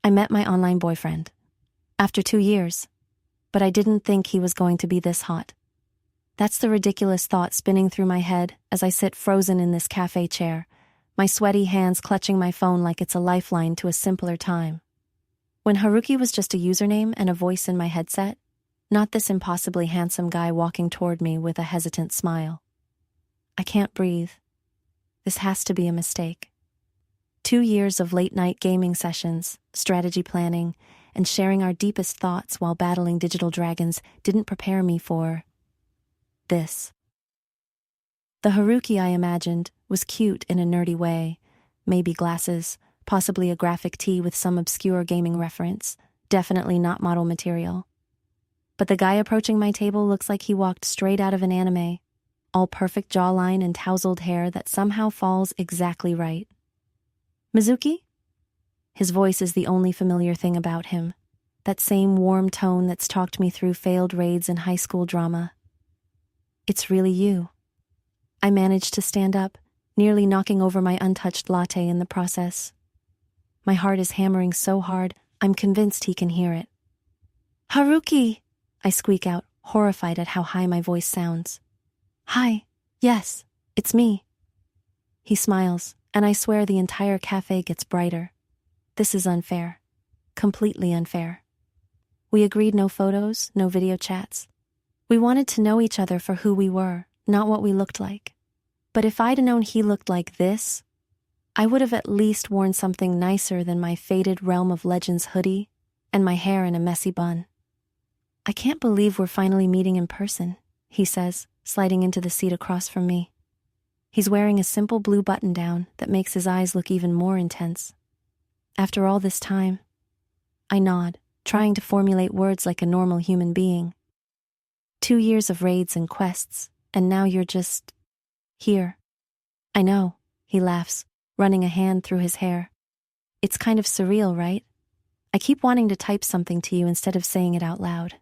I met my online boyfriend. After 2 years. But I didn't think he was going to be this hot. That's the ridiculous thought spinning through my head as I sit frozen in this cafe chair, my sweaty hands clutching my phone like it's a lifeline to a simpler time. When Haruki was just a username and a voice in my headset, not this impossibly handsome guy walking toward me with a hesitant smile. I can't breathe. This has to be a mistake. 2 years of late-night gaming sessions, strategy planning, and sharing our deepest thoughts while battling digital dragons didn't prepare me for this. The Haruki I imagined was cute in a nerdy way, maybe glasses, possibly a graphic tee with some obscure gaming reference, definitely not model material. But the guy approaching my table looks like he walked straight out of an anime, all perfect jawline and tousled hair that somehow falls exactly right. Mizuki? His voice is the only familiar thing about him, that same warm tone that's talked me through failed raids and high school drama. It's really you. I managed to stand up, nearly knocking over my untouched latte in the process. My heart is hammering so hard, I'm convinced he can hear it. Haruki! I squeak out, horrified at how high my voice sounds. Hi, yes, it's me. He smiles, and I swear the entire cafe gets brighter. This is unfair. Completely unfair. We agreed no photos, no video chats. We wanted to know each other for who we were, not what we looked like. But if I'd known he looked like this, I would have at least worn something nicer than my faded Realm of Legends hoodie and my hair in a messy bun. I can't believe we're finally meeting in person, he says, sliding into the seat across from me. He's wearing a simple blue button-down that makes his eyes look even more intense. After all this time, I nod, trying to formulate words like a normal human being. 2 years of raids and quests, and now you're just here. I know, he laughs, running a hand through his hair. It's kind of surreal, right? I keep wanting to type something to you instead of saying it out loud.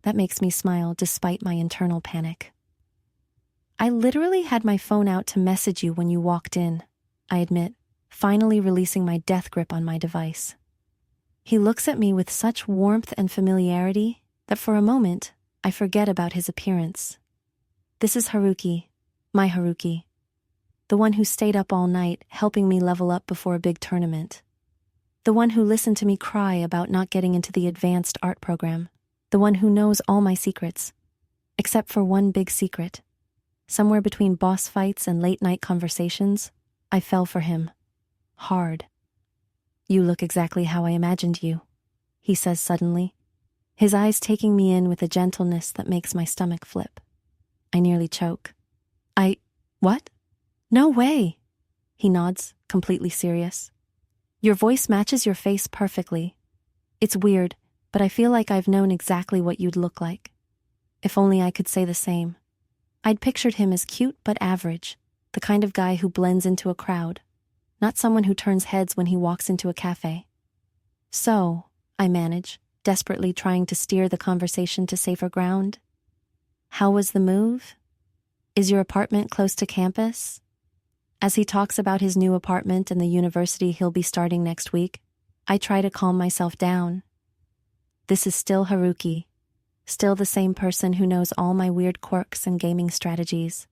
That makes me smile despite my internal panic. I literally had my phone out to message you when you walked in, I admit, finally releasing my death grip on my device. He looks at me with such warmth and familiarity that for a moment, I forget about his appearance. This is Haruki, my Haruki, the one who stayed up all night helping me level up before a big tournament. The one who listened to me cry about not getting into the advanced art program. The one who knows all my secrets, except for one big secret. Somewhere between boss fights and late-night conversations, I fell for him. Hard. You look exactly how I imagined you, he says suddenly, his eyes taking me in with a gentleness that makes my stomach flip. I nearly choke. What? No way! He nods, completely serious. Your voice matches your face perfectly. It's weird, but I feel like I've known exactly what you'd look like. If only I could say the same. I'd pictured him as cute but average, the kind of guy who blends into a crowd, not someone who turns heads when he walks into a cafe. So, I manage, desperately trying to steer the conversation to safer ground. How was the move? Is your apartment close to campus? As he talks about his new apartment and the university he'll be starting next week, I try to calm myself down. This is still Haruki, still the same person who knows all my weird quirks and gaming strategies.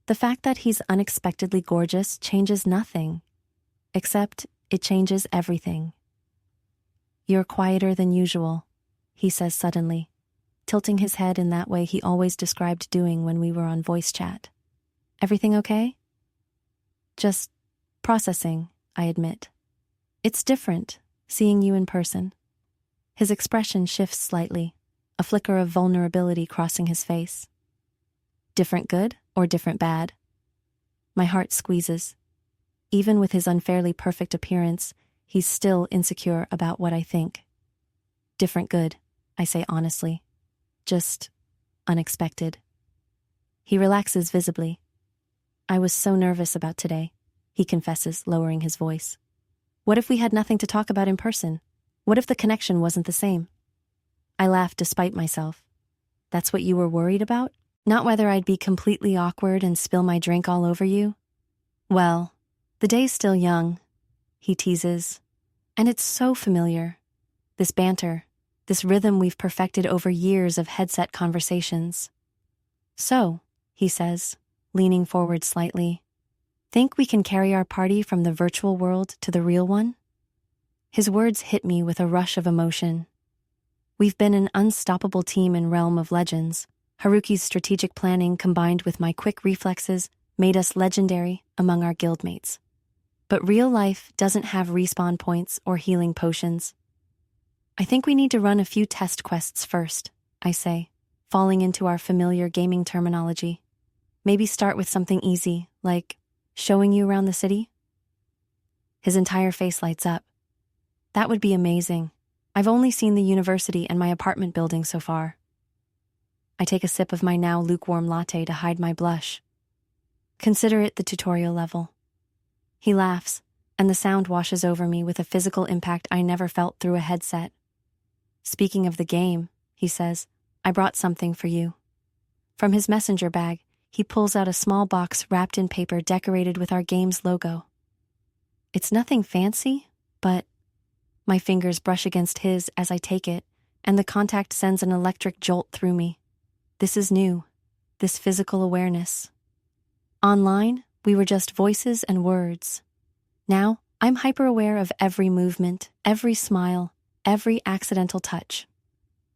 The fact that he's unexpectedly gorgeous changes nothing, except it changes everything. You're quieter than usual, he says suddenly, tilting his head in that way he always described doing when we were on voice chat. Everything okay? Just processing, I admit. It's different, seeing you in person. His expression shifts slightly, a flicker of vulnerability crossing his face. Different good or different bad? My heart squeezes. Even with his unfairly perfect appearance, he's still insecure about what I think. Different good, I say honestly. Just unexpected. He relaxes visibly. I was so nervous about today, he confesses, lowering his voice. What if we had nothing to talk about in person? What if the connection wasn't the same? I laugh despite myself. That's what you were worried about? Not whether I'd be completely awkward and spill my drink all over you? Well, the day's still young, he teases, And it's so familiar. This banter, this rhythm we've perfected over years of headset conversations. So, he says, leaning forward slightly, think we can carry our party from the virtual world to the real one? His words hit me with a rush of emotion. We've been an unstoppable team in Realm of Legends. Haruki's strategic planning combined with my quick reflexes made us legendary among our guildmates. But real life doesn't have respawn points or healing potions. I think we need to run a few test quests first, I say, falling into our familiar gaming terminology. Maybe start with something easy, like showing you around the city? His entire face lights up. That would be amazing. I've only seen the university and my apartment building so far. I take a sip of my now lukewarm latte to hide my blush. Consider it the tutorial level. He laughs, and the sound washes over me with a physical impact I never felt through a headset. Speaking of the game, he says, I brought something for you. From his messenger bag, he pulls out a small box wrapped in paper decorated with our game's logo. It's nothing fancy, but my fingers brush against his as I take it, and the contact sends an electric jolt through me. This is new, this physical awareness. Online, we were just voices and words. Now, I'm hyper-aware of every movement, every smile, every accidental touch.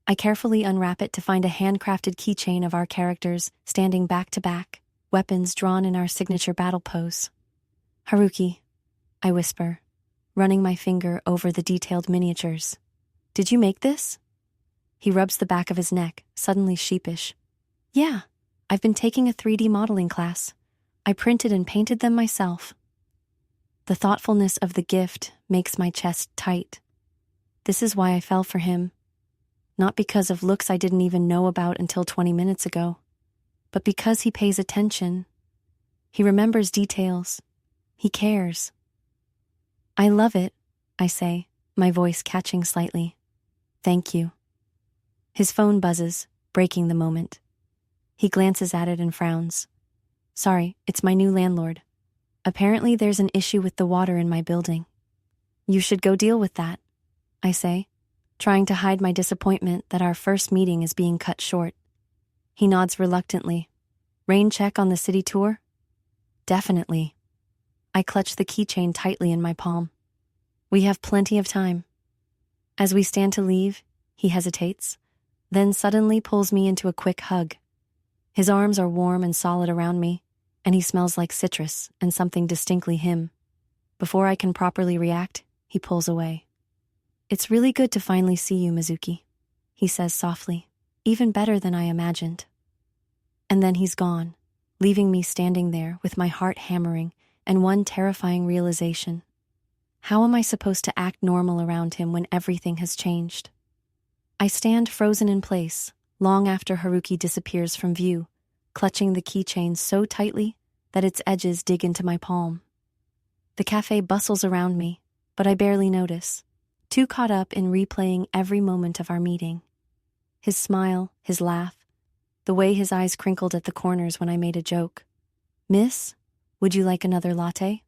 I carefully unwrap it to find a handcrafted keychain of our characters standing back to back, weapons drawn in our signature battle pose. Haruki, I whisper, running my finger over the detailed miniatures. Did you make this? He rubs the back of his neck, suddenly sheepish. Yeah, I've been taking a 3D modeling class. I printed and painted them myself. The thoughtfulness of the gift makes my chest tight. This is why I fell for him. Not because of looks I didn't even know about until 20 minutes ago, but because he pays attention. He remembers details. He cares. I love it, I say, my voice catching slightly. Thank you. His phone buzzes, breaking the moment. He glances at it and frowns. Sorry, it's my new landlord. Apparently there's an issue with the water in my building. You should go deal with that, I say, trying to hide my disappointment that our first meeting is being cut short. He nods reluctantly. Rain check on the city tour? Definitely. I clutch the keychain tightly in my palm. We have plenty of time. As we stand to leave, he hesitates, then suddenly pulls me into a quick hug. His arms are warm and solid around me, and he smells like citrus and something distinctly him. Before I can properly react, he pulls away. It's really good to finally see you, Mizuki, he says softly, even better than I imagined. And then he's gone, leaving me standing there with my heart hammering and one terrifying realization. How am I supposed to act normal around him when everything has changed? I stand frozen in place, long after Haruki disappears from view, clutching the keychain so tightly that its edges dig into my palm. The cafe bustles around me, but I barely notice, too caught up in replaying every moment of our meeting. His smile, his laugh, the way his eyes crinkled at the corners when I made a joke. Miss, would you like another latte?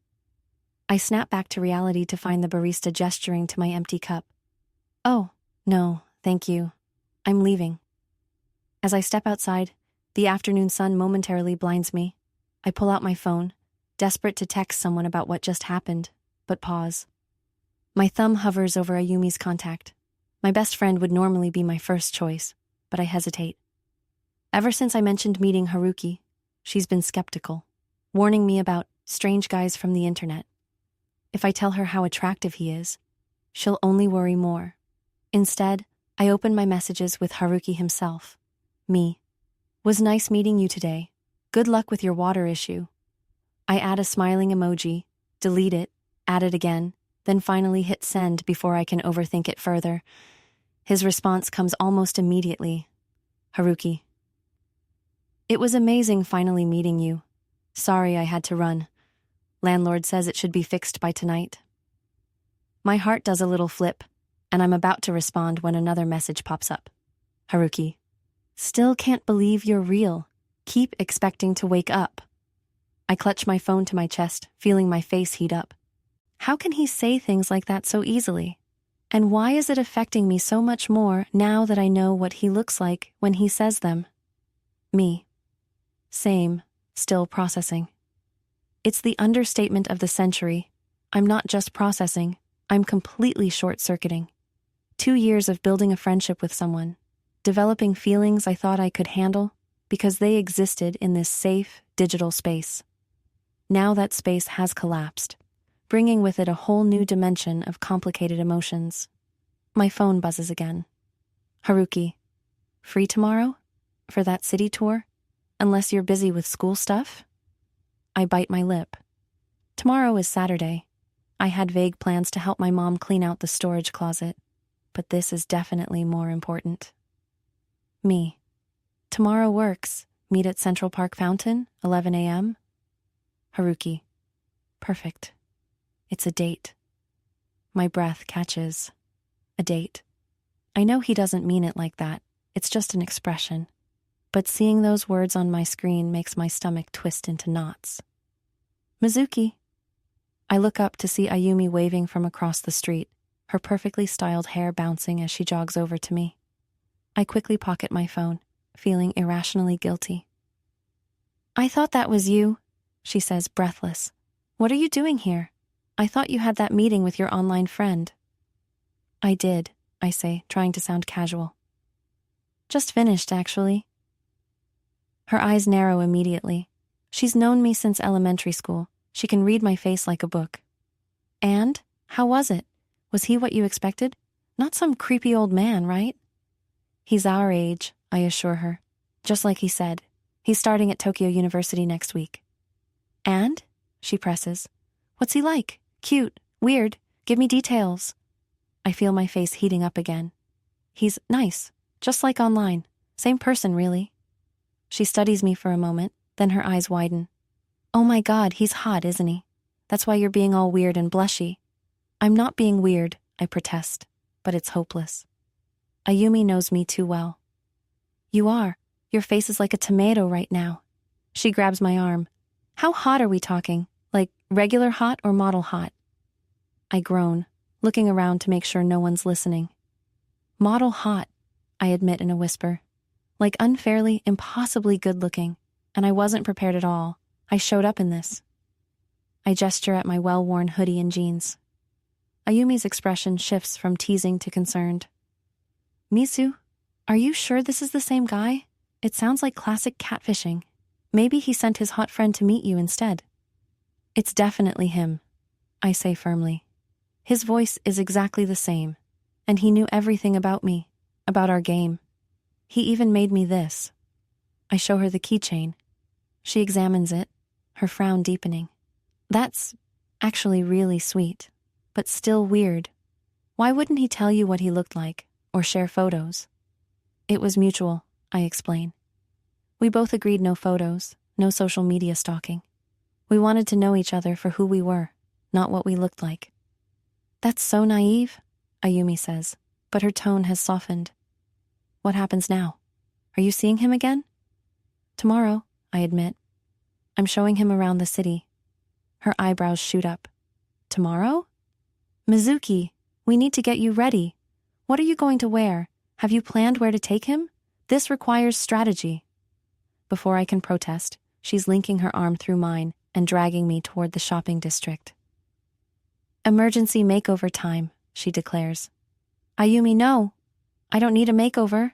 I snap back to reality to find the barista gesturing to my empty cup. Oh, no, thank you. I'm leaving. As I step outside, the afternoon sun momentarily blinds me. I pull out my phone, desperate to text someone about what just happened, but pause. My thumb hovers over Ayumi's contact. My best friend would normally be my first choice, but I hesitate. Ever since I mentioned meeting Haruki, she's been skeptical, warning me about strange guys from the internet. If I tell her how attractive he is, she'll only worry more. Instead, I open my messages with Haruki himself. Me. Was nice meeting you today. Good luck with your water issue. I add a smiling emoji, delete it, add it again, then finally hit send before I can overthink it further. His response comes almost immediately. Haruki. It was amazing finally meeting you. Sorry I had to run. Landlord says it should be fixed by tonight. My heart does a little flip, and I'm about to respond when another message pops up. Haruki. Still can't believe you're real. Keep expecting to wake up. I clutch my phone to my chest, feeling my face heat up. How can he say things like that so easily? And why is it affecting me so much more now that I know what he looks like when he says them? Me. Same, still processing. It's the understatement of the century. I'm not just processing, I'm completely short-circuiting. 2 years of building a friendship with someone, developing feelings I thought I could handle because they existed in this safe, digital space. Now that space has collapsed, bringing with it a whole new dimension of complicated emotions. My phone buzzes again. Haruki, free tomorrow? For that city tour? Unless you're busy with school stuff? I bite my lip. Tomorrow is Saturday. I had vague plans to help my mom clean out the storage closet, but this is definitely more important. Me. Tomorrow works. Meet at Central Park Fountain, 11 a.m. Haruki. Perfect. It's a date. My breath catches. A date. I know he doesn't mean it like that. It's just an expression. But seeing those words on my screen makes my stomach twist into knots. Mizuki. I look up to see Ayumi waving from across the street, her perfectly styled hair bouncing as she jogs over to me. I quickly pocket my phone, feeling irrationally guilty. I thought that was you, she says, breathless. What are you doing here? I thought you had that meeting with your online friend. I did, I say, trying to sound casual. Just finished, actually. Her eyes narrow immediately. She's known me since elementary school. She can read my face like a book. And? How was it? Was he what you expected? Not some creepy old man, right? He's our age, I assure her. Just like he said. He's starting at Tokyo University next week. And? She presses. What's he like? Cute? Weird? Give me details. I feel my face heating up again. He's nice, just like online. Same person, really. She studies me for a moment, then her eyes widen. Oh my God, he's hot, isn't he? That's why you're being all weird and blushy. I'm not being weird, I protest, but it's hopeless. Ayumi knows me too well. You are. Your face is like a tomato right now. She grabs my arm. How hot are we talking? Like regular hot or model hot? I groan, looking around to make sure no one's listening. Model hot, I admit in a whisper. Like unfairly, impossibly good-looking, and I wasn't prepared at all. I showed up in this. I gesture at my well-worn hoodie and jeans. Ayumi's expression shifts from teasing to concerned. Misu, are you sure this is the same guy? It sounds like classic catfishing. Maybe he sent his hot friend to meet you instead. It's definitely him, I say firmly. His voice is exactly the same, and he knew everything about me, about our game. He even made me this. I show her the keychain. She examines it, her frown deepening. That's actually really sweet, but still weird. Why wouldn't he tell you what he looked like, or share photos? It was mutual, I explain. We both agreed no photos, no social media stalking. We wanted to know each other for who we were, not what we looked like. That's so naive, Ayumi says, but her tone has softened. What happens now? Are you seeing him again? Tomorrow, I admit. I'm showing him around the city. Her eyebrows shoot up. Tomorrow? Mizuki, we need to get you ready. What are you going to wear? Have you planned where to take him? This requires strategy. Before I can protest, she's linking her arm through mine and dragging me toward the shopping district. Emergency makeover time, she declares. Ayumi, no. I don't need a makeover.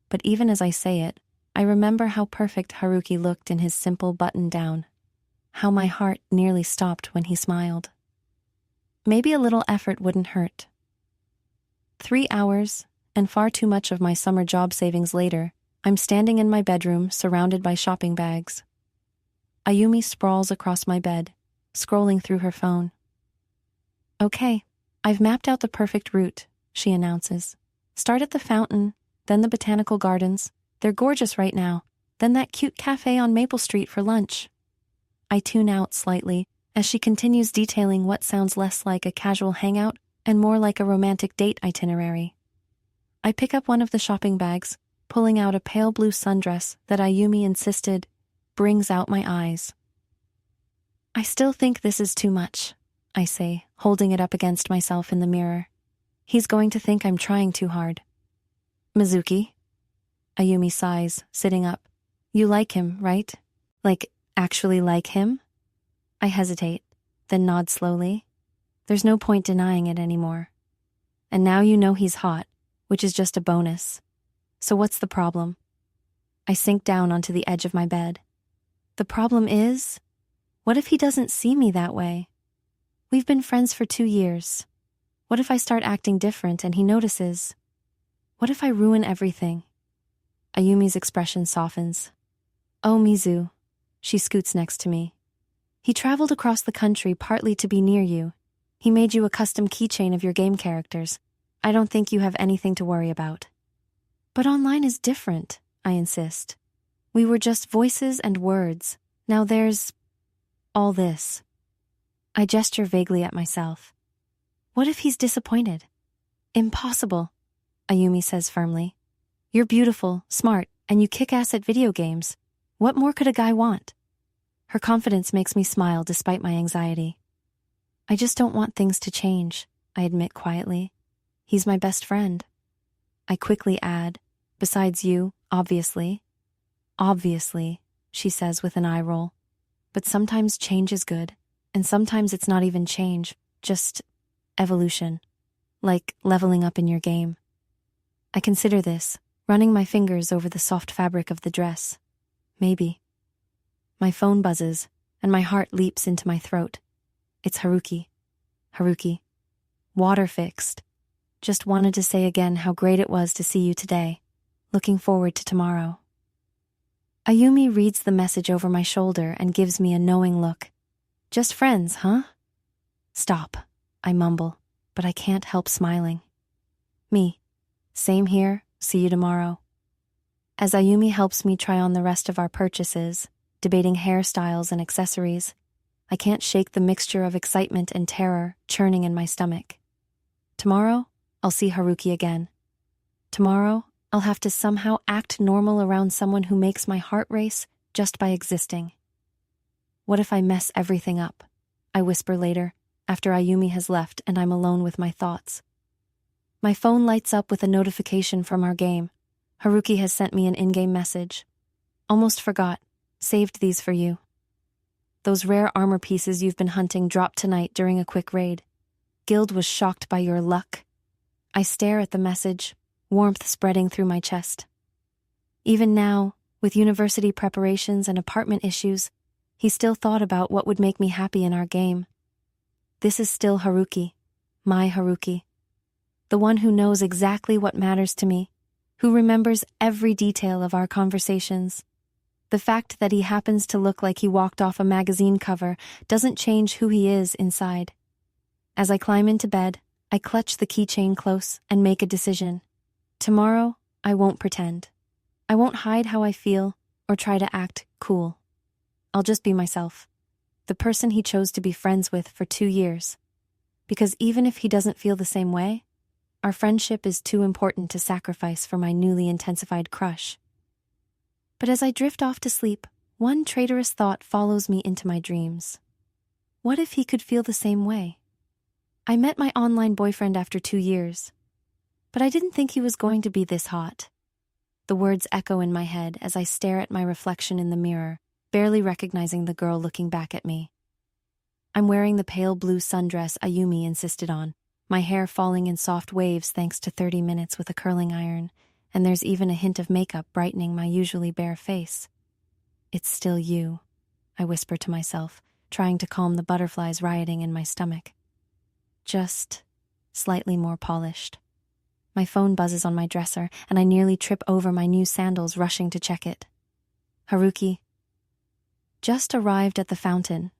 But even as I say it, I remember how perfect Haruki looked in his simple button-down, how my heart nearly stopped when he smiled. Maybe a little effort wouldn't hurt. 3 hours, and far too much of my summer job savings later, I'm standing in my bedroom surrounded by shopping bags. Ayumi sprawls across my bed, scrolling through her phone. Okay, I've mapped out the perfect route, she announces. Start at the fountain, then the botanical gardens. They're gorgeous right now. Then that cute cafe on Maple Street for lunch. I tune out slightly as she continues detailing what sounds less like a casual hangout and more like a romantic date itinerary. I pick up one of the shopping bags, pulling out a pale blue sundress that Ayumi insisted brings out my eyes. I still think this is too much, I say, holding it up against myself in the mirror. He's going to think I'm trying too hard. Mizuki? Ayumi sighs, sitting up. You like him, right? Like, actually like him? I hesitate, then nod slowly. There's no point denying it anymore. And now you know he's hot, which is just a bonus. So what's the problem? I sink down onto the edge of my bed. The problem is, what if he doesn't see me that way? We've been friends for 2 years. What if I start acting different and he notices? What if I ruin everything? Ayumi's expression softens. Oh, Mizu. She scoots next to me. He traveled across the country partly to be near you. He made you a custom keychain of your game characters. I don't think you have anything to worry about. But online is different, I insist. We were just voices and words. Now there's all this. I gesture vaguely at myself. What if he's disappointed? Impossible, Ayumi says firmly. You're beautiful, smart, and you kick ass at video games. What more could a guy want? Her confidence makes me smile despite my anxiety. I just don't want things to change, I admit quietly. He's my best friend. I quickly add, besides you, obviously. Obviously, she says with an eye roll. But sometimes change is good, and sometimes it's not even change, just evolution. Like leveling up in your game. I consider this, running my fingers over the soft fabric of the dress. Maybe. My phone buzzes, and my heart leaps into my throat. It's Haruki. Haruki. Water fixed. Just wanted to say again how great it was to see you today. Looking forward to tomorrow. Ayumi reads the message over my shoulder and gives me a knowing look. Just friends, huh? Stop, I mumble, but I can't help smiling. Me. Same here, see you tomorrow. As Ayumi helps me try on the rest of our purchases, debating hairstyles and accessories, I can't shake the mixture of excitement and terror churning in my stomach. Tomorrow, I'll see Haruki again. Tomorrow, I'll have to somehow act normal around someone who makes my heart race just by existing. What if I mess everything up? I whisper later, after Ayumi has left and I'm alone with my thoughts. My phone lights up with a notification from our game. Haruki has sent me an in-game message. Almost forgot. Saved these for you. Those rare armor pieces you've been hunting dropped tonight during a quick raid. Guild was shocked by your luck. I stare at the message, warmth spreading through my chest. Even now, with university preparations and apartment issues, he still thought about what would make me happy in our game. This is still Haruki, my Haruki. The one who knows exactly what matters to me, who remembers every detail of our conversations. The fact that he happens to look like he walked off a magazine cover doesn't change who he is inside. As I climb into bed, I clutch the keychain close and make a decision. Tomorrow, I won't pretend. I won't hide how I feel or try to act cool. I'll just be myself, the person he chose to be friends with for 2 years. Because even if he doesn't feel the same way, our friendship is too important to sacrifice for my newly intensified crush. But as I drift off to sleep, one traitorous thought follows me into my dreams. What if he could feel the same way? I met my online boyfriend after 2 years, but I didn't think he was going to be this hot. The words echo in my head as I stare at my reflection in the mirror, barely recognizing the girl looking back at me. I'm wearing the pale blue sundress Ayumi insisted on, my hair falling in soft waves thanks to 30 minutes with a curling iron, and there's even a hint of makeup brightening my usually bare face. It's still you, I whisper to myself, trying to calm the butterflies rioting in my stomach. Just slightly more polished. My phone buzzes on my dresser, and I nearly trip over my new sandals rushing to check it. Haruki. Just arrived at the fountain.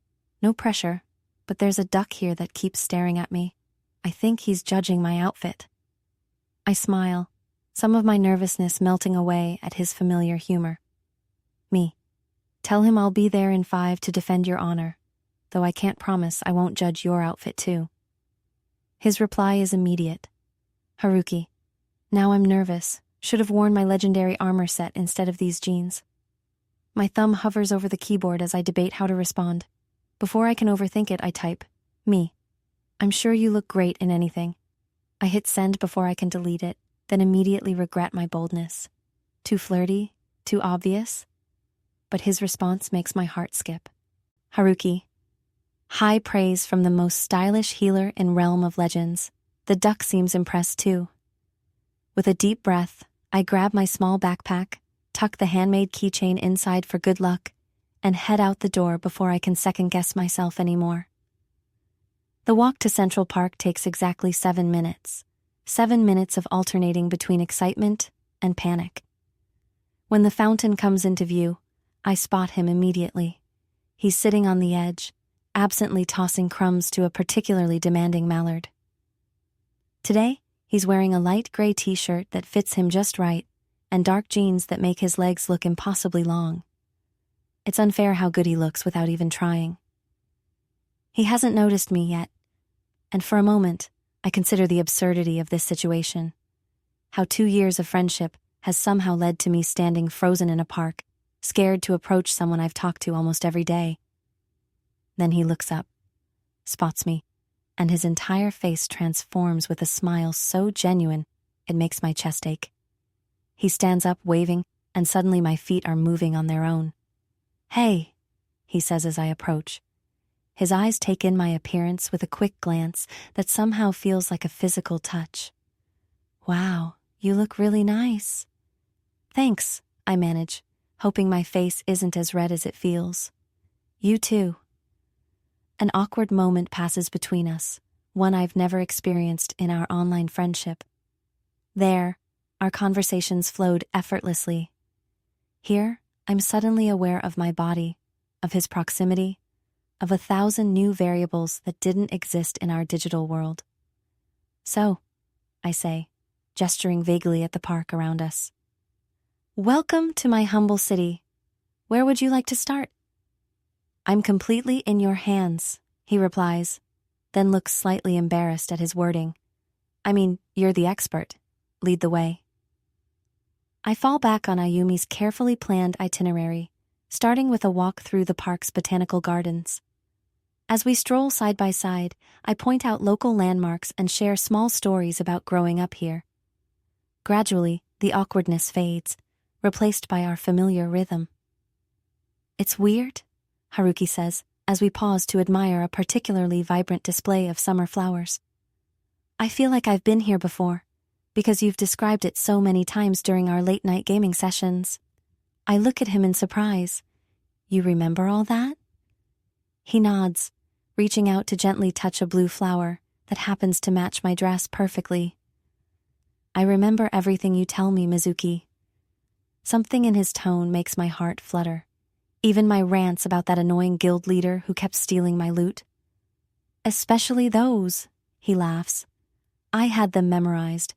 No pressure, but there's a duck here that keeps staring at me. I think he's judging my outfit. I smile, some of my nervousness melting away at his familiar humor. Me. Tell him I'll be there in 5 to defend your honor, though I can't promise I won't judge your outfit too. His reply is immediate. Haruki. Now I'm nervous. Should have worn my legendary armor set instead of these jeans. My thumb hovers over the keyboard as I debate how to respond. Before I can overthink it, I type, me. I'm sure you look great in anything. I hit send before I can delete it, then immediately regret my boldness. Too flirty? Too obvious? But his response makes my heart skip. Haruki. High praise from the most stylish healer in Realm of Legends. The duck seems impressed too. With a deep breath, I grab my small backpack, tuck the handmade keychain inside for good luck, and head out the door before I can second-guess myself anymore. The walk to Central Park takes exactly 7 minutes. 7 minutes of alternating between excitement and panic. When the fountain comes into view, I spot him immediately. He's sitting on the edge, absently tossing crumbs to a particularly demanding mallard. Today, he's wearing a light gray t-shirt that fits him just right and dark jeans that make his legs look impossibly long. It's unfair how good he looks without even trying. He hasn't noticed me yet, and for a moment, I consider the absurdity of this situation. How 2 years of friendship has somehow led to me standing frozen in a park, scared to approach someone I've talked to almost every day. Then he looks up, spots me, and his entire face transforms with a smile so genuine it makes my chest ache. He stands up, waving, and suddenly my feet are moving on their own. "Hey," he says as I approach. His eyes take in my appearance with a quick glance that somehow feels like a physical touch. "Wow, you look really nice." "Thanks," I manage, hoping my face isn't as red as it feels. "You too." An awkward moment passes between us, one I've never experienced in our online friendship. There, our conversations flowed effortlessly. Here, I'm suddenly aware of my body, of his proximity, of 1,000 new variables that didn't exist in our digital world. "So," I say, gesturing vaguely at the park around us. "Welcome to my humble city. Where would you like to start?" "I'm completely in your hands," he replies, then looks slightly embarrassed at his wording. "I mean, you're the expert. Lead the way." I fall back on Ayumi's carefully planned itinerary, starting with a walk through the park's botanical gardens. As we stroll side by side, I point out local landmarks and share small stories about growing up here. Gradually, the awkwardness fades, replaced by our familiar rhythm. "It's weird," Haruki says, as we pause to admire a particularly vibrant display of summer flowers. "I feel like I've been here before, because you've described it so many times during our late-night gaming sessions." I look at him in surprise. "You remember all that?" He nods, reaching out to gently touch a blue flower that happens to match my dress perfectly. "I remember everything you tell me, Mizuki." Something in his tone makes my heart flutter. Even my rants about that annoying guild leader who kept stealing my loot. "Especially those," he laughs. "I had them memorized.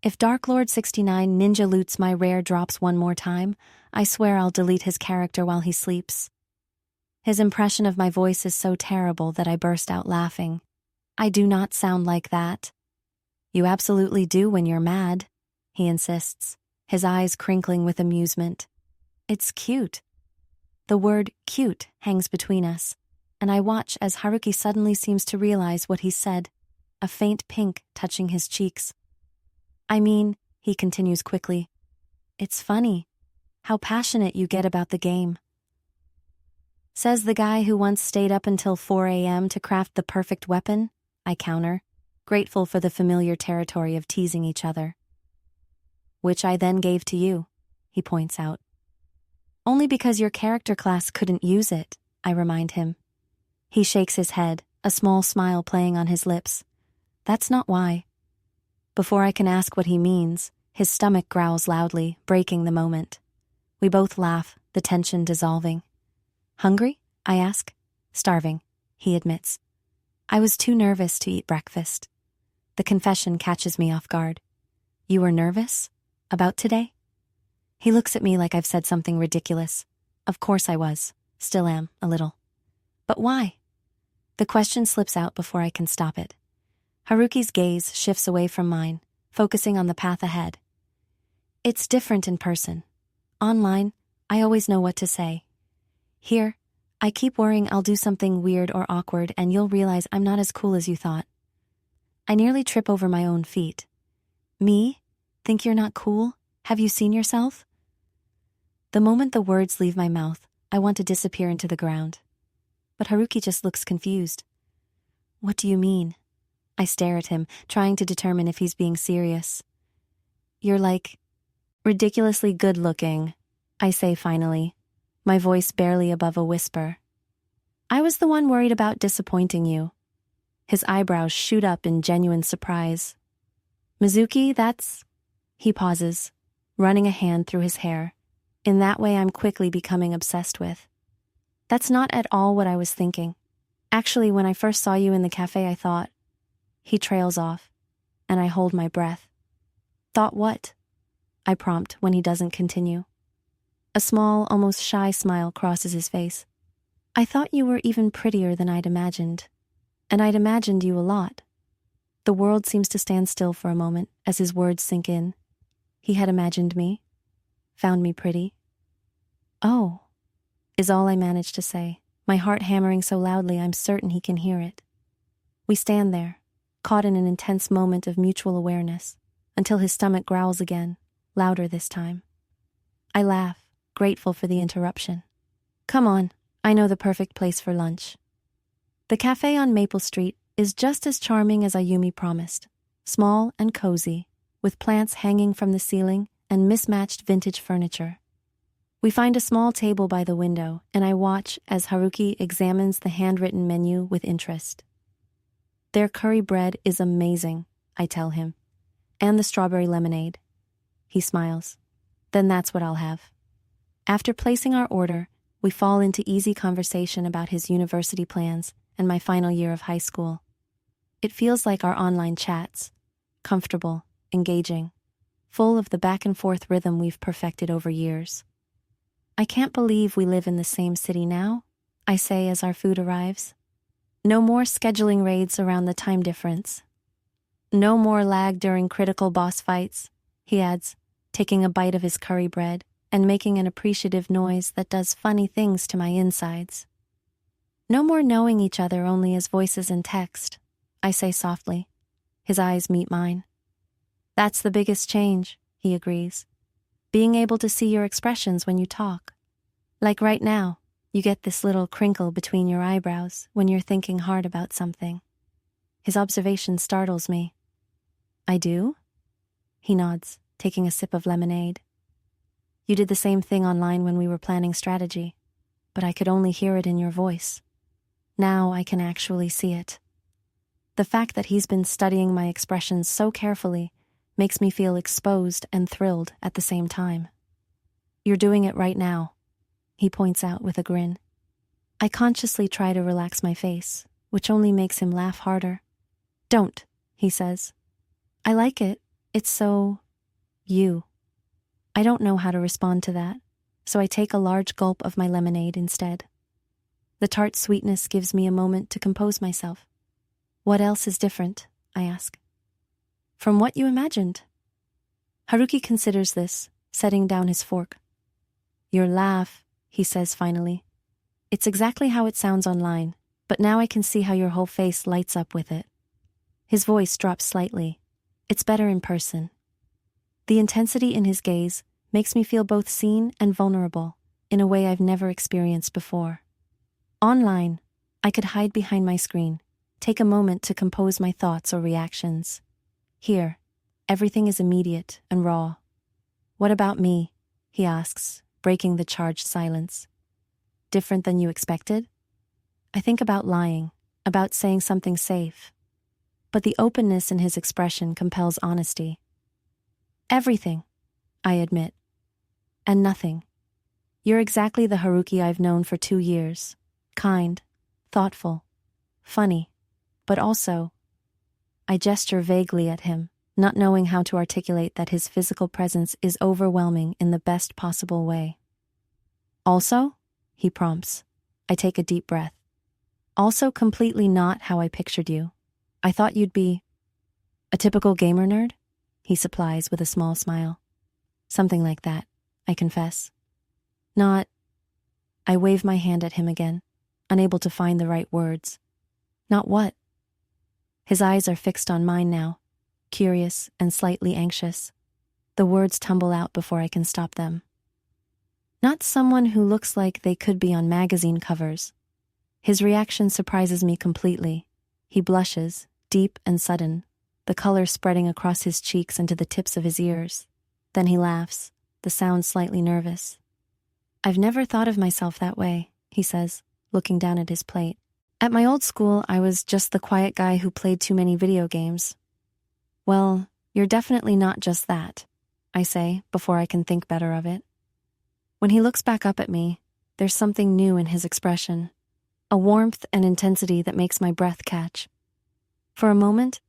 If Dark Lord 69 ninja loots my rare drops one more time, I swear I'll delete his character while he sleeps." His impression of my voice is so terrible that I burst out laughing. "I do not sound like that." "You absolutely do when you're mad," he insists, his eyes crinkling with amusement. "It's cute." The word cute hangs between us, and I watch as Haruki suddenly seems to realize what he said, a faint pink touching his cheeks. "I mean," he continues quickly, "it's funny how passionate you get about the game." Says the guy who once stayed up until 4 a.m. to craft the perfect weapon, I counter, grateful for the familiar territory of teasing each other. "Which I then gave to you," he points out. "Only because your character class couldn't use it," I remind him. He shakes his head, a small smile playing on his lips. "That's not why." Before I can ask what he means, his stomach growls loudly, breaking the moment. We both laugh, the tension dissolving. "Hungry?" I ask. "Starving," he admits. "I was too nervous to eat breakfast." The confession catches me off guard. "You were nervous? About today?" He looks at me like I've said something ridiculous. Of course I was. Still am, a little. "But why?" The question slips out before I can stop it. Haruki's gaze shifts away from mine, focusing on the path ahead. "It's different in person. Online, I always know what to say. Here, I keep worrying I'll do something weird or awkward and you'll realize I'm not as cool as you thought." I nearly trip over my own feet. Me? Think you're not cool? Have you seen yourself? The moment the words leave my mouth, I want to disappear into the ground. But Haruki just looks confused. What do you mean? I stare at him, trying to determine if he's being serious. You're like, ridiculously good-looking, I say finally, my voice barely above a whisper. I was the one worried about disappointing you. His eyebrows shoot up in genuine surprise. Mizuki, that's... He pauses, running a hand through his hair. In that way I'm quickly becoming obsessed with. That's not at all what I was thinking. Actually, when I first saw you in the cafe, I thought... He trails off, and I hold my breath. Thought what? I prompt when he doesn't continue. A small, almost shy smile crosses his face. I thought you were even prettier than I'd imagined. And I'd imagined you a lot. The world seems to stand still for a moment as his words sink in. He had imagined me, found me pretty. Oh, is all I manage to say, my heart hammering so loudly I'm certain he can hear it. We stand there, caught in an intense moment of mutual awareness, until his stomach growls again, louder this time. I laugh, grateful for the interruption. Come on, I know the perfect place for lunch. The cafe on Maple Street is just as charming as Ayumi promised, small and cozy, with plants hanging from the ceiling and mismatched vintage furniture. We find a small table by the window, and I watch as Haruki examines the handwritten menu with interest. Their curry bread is amazing, I tell him, and the strawberry lemonade. He smiles. Then that's what I'll have. After placing our order, we fall into easy conversation about his university plans and my final year of high school. It feels like our online chats, comfortable, engaging, full of the back-and-forth rhythm we've perfected over years. I can't believe we live in the same city now, I say as our food arrives. No more scheduling raids around the time difference. No more lag during critical boss fights, he adds, taking a bite of his curry bread and making an appreciative noise that does funny things to my insides. No more knowing each other only as voices and text, I say softly. His eyes meet mine. That's the biggest change, he agrees. Being able to see your expressions when you talk. Like right now, you get this little crinkle between your eyebrows when you're thinking hard about something. His observation startles me. I do? He nods, taking a sip of lemonade. You did the same thing online when we were planning strategy, but I could only hear it in your voice. Now I can actually see it. The fact that he's been studying my expressions so carefully makes me feel exposed and thrilled at the same time. You're doing it right now, he points out with a grin. I consciously try to relax my face, which only makes him laugh harder. Don't, he says. I like it. It's so... you. I don't know how to respond to that, so I take a large gulp of my lemonade instead. The tart sweetness gives me a moment to compose myself. What else is different? I ask. From what you imagined. Haruki considers this, setting down his fork. Your laugh, he says finally. It's exactly how it sounds online, but now I can see how your whole face lights up with it. His voice drops slightly. It's better in person. The intensity in his gaze makes me feel both seen and vulnerable in a way I've never experienced before. Online, I could hide behind my screen, take a moment to compose my thoughts or reactions. Here, everything is immediate and raw. What about me? He asks, breaking the charged silence. Different than you expected? I think about lying, about saying something safe. But the openness in his expression compels honesty. Everything, I admit. And nothing. You're exactly the Haruki I've known for 2 years. Kind, thoughtful, funny, but also... I gesture vaguely at him, not knowing how to articulate that his physical presence is overwhelming in the best possible way. Also, he prompts. I take a deep breath. Also completely not how I pictured you. I thought you'd be... a typical gamer nerd? He supplies with a small smile. Something like that, I confess. Not... I wave my hand at him again, unable to find the right words. Not what? His eyes are fixed on mine now, curious and slightly anxious. The words tumble out before I can stop them. Not someone who looks like they could be on magazine covers. His reaction surprises me completely. He blushes, deep and sudden, the color spreading across his cheeks and to the tips of his ears. Then he laughs, the sound slightly nervous. "I've never thought of myself that way," he says, looking down at his plate. "At my old school, I was just the quiet guy who played too many video games." "Well, you're definitely not just that," I say, before I can think better of it. When he looks back up at me, there's something new in his expression, a warmth and intensity that makes my breath catch. For a moment,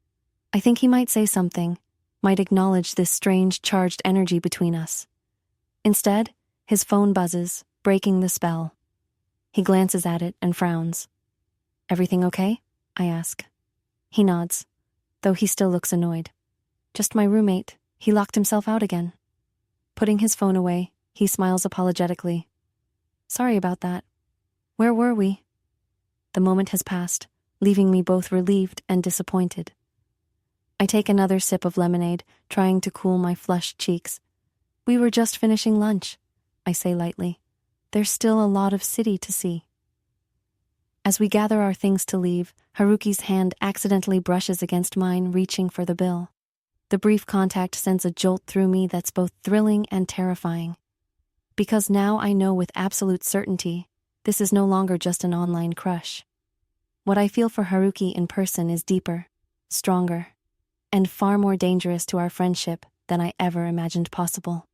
I think he might say something, might acknowledge this strange charged energy between us. Instead, his phone buzzes, breaking the spell. He glances at it and frowns. "Everything okay?" I ask. He nods, though he still looks annoyed. "Just my roommate. He locked himself out again." Putting his phone away, he smiles apologetically. "Sorry about that. Where were we?" The moment has passed, leaving me both relieved and disappointed. I take another sip of lemonade, trying to cool my flushed cheeks. "We were just finishing lunch," I say lightly. "There's still a lot of city to see." As we gather our things to leave, Haruki's hand accidentally brushes against mine, reaching for the bill. The brief contact sends a jolt through me that's both thrilling and terrifying. Because now I know with absolute certainty, this is no longer just an online crush. What I feel for Haruki in person is deeper, stronger, and far more dangerous to our friendship than I ever imagined possible.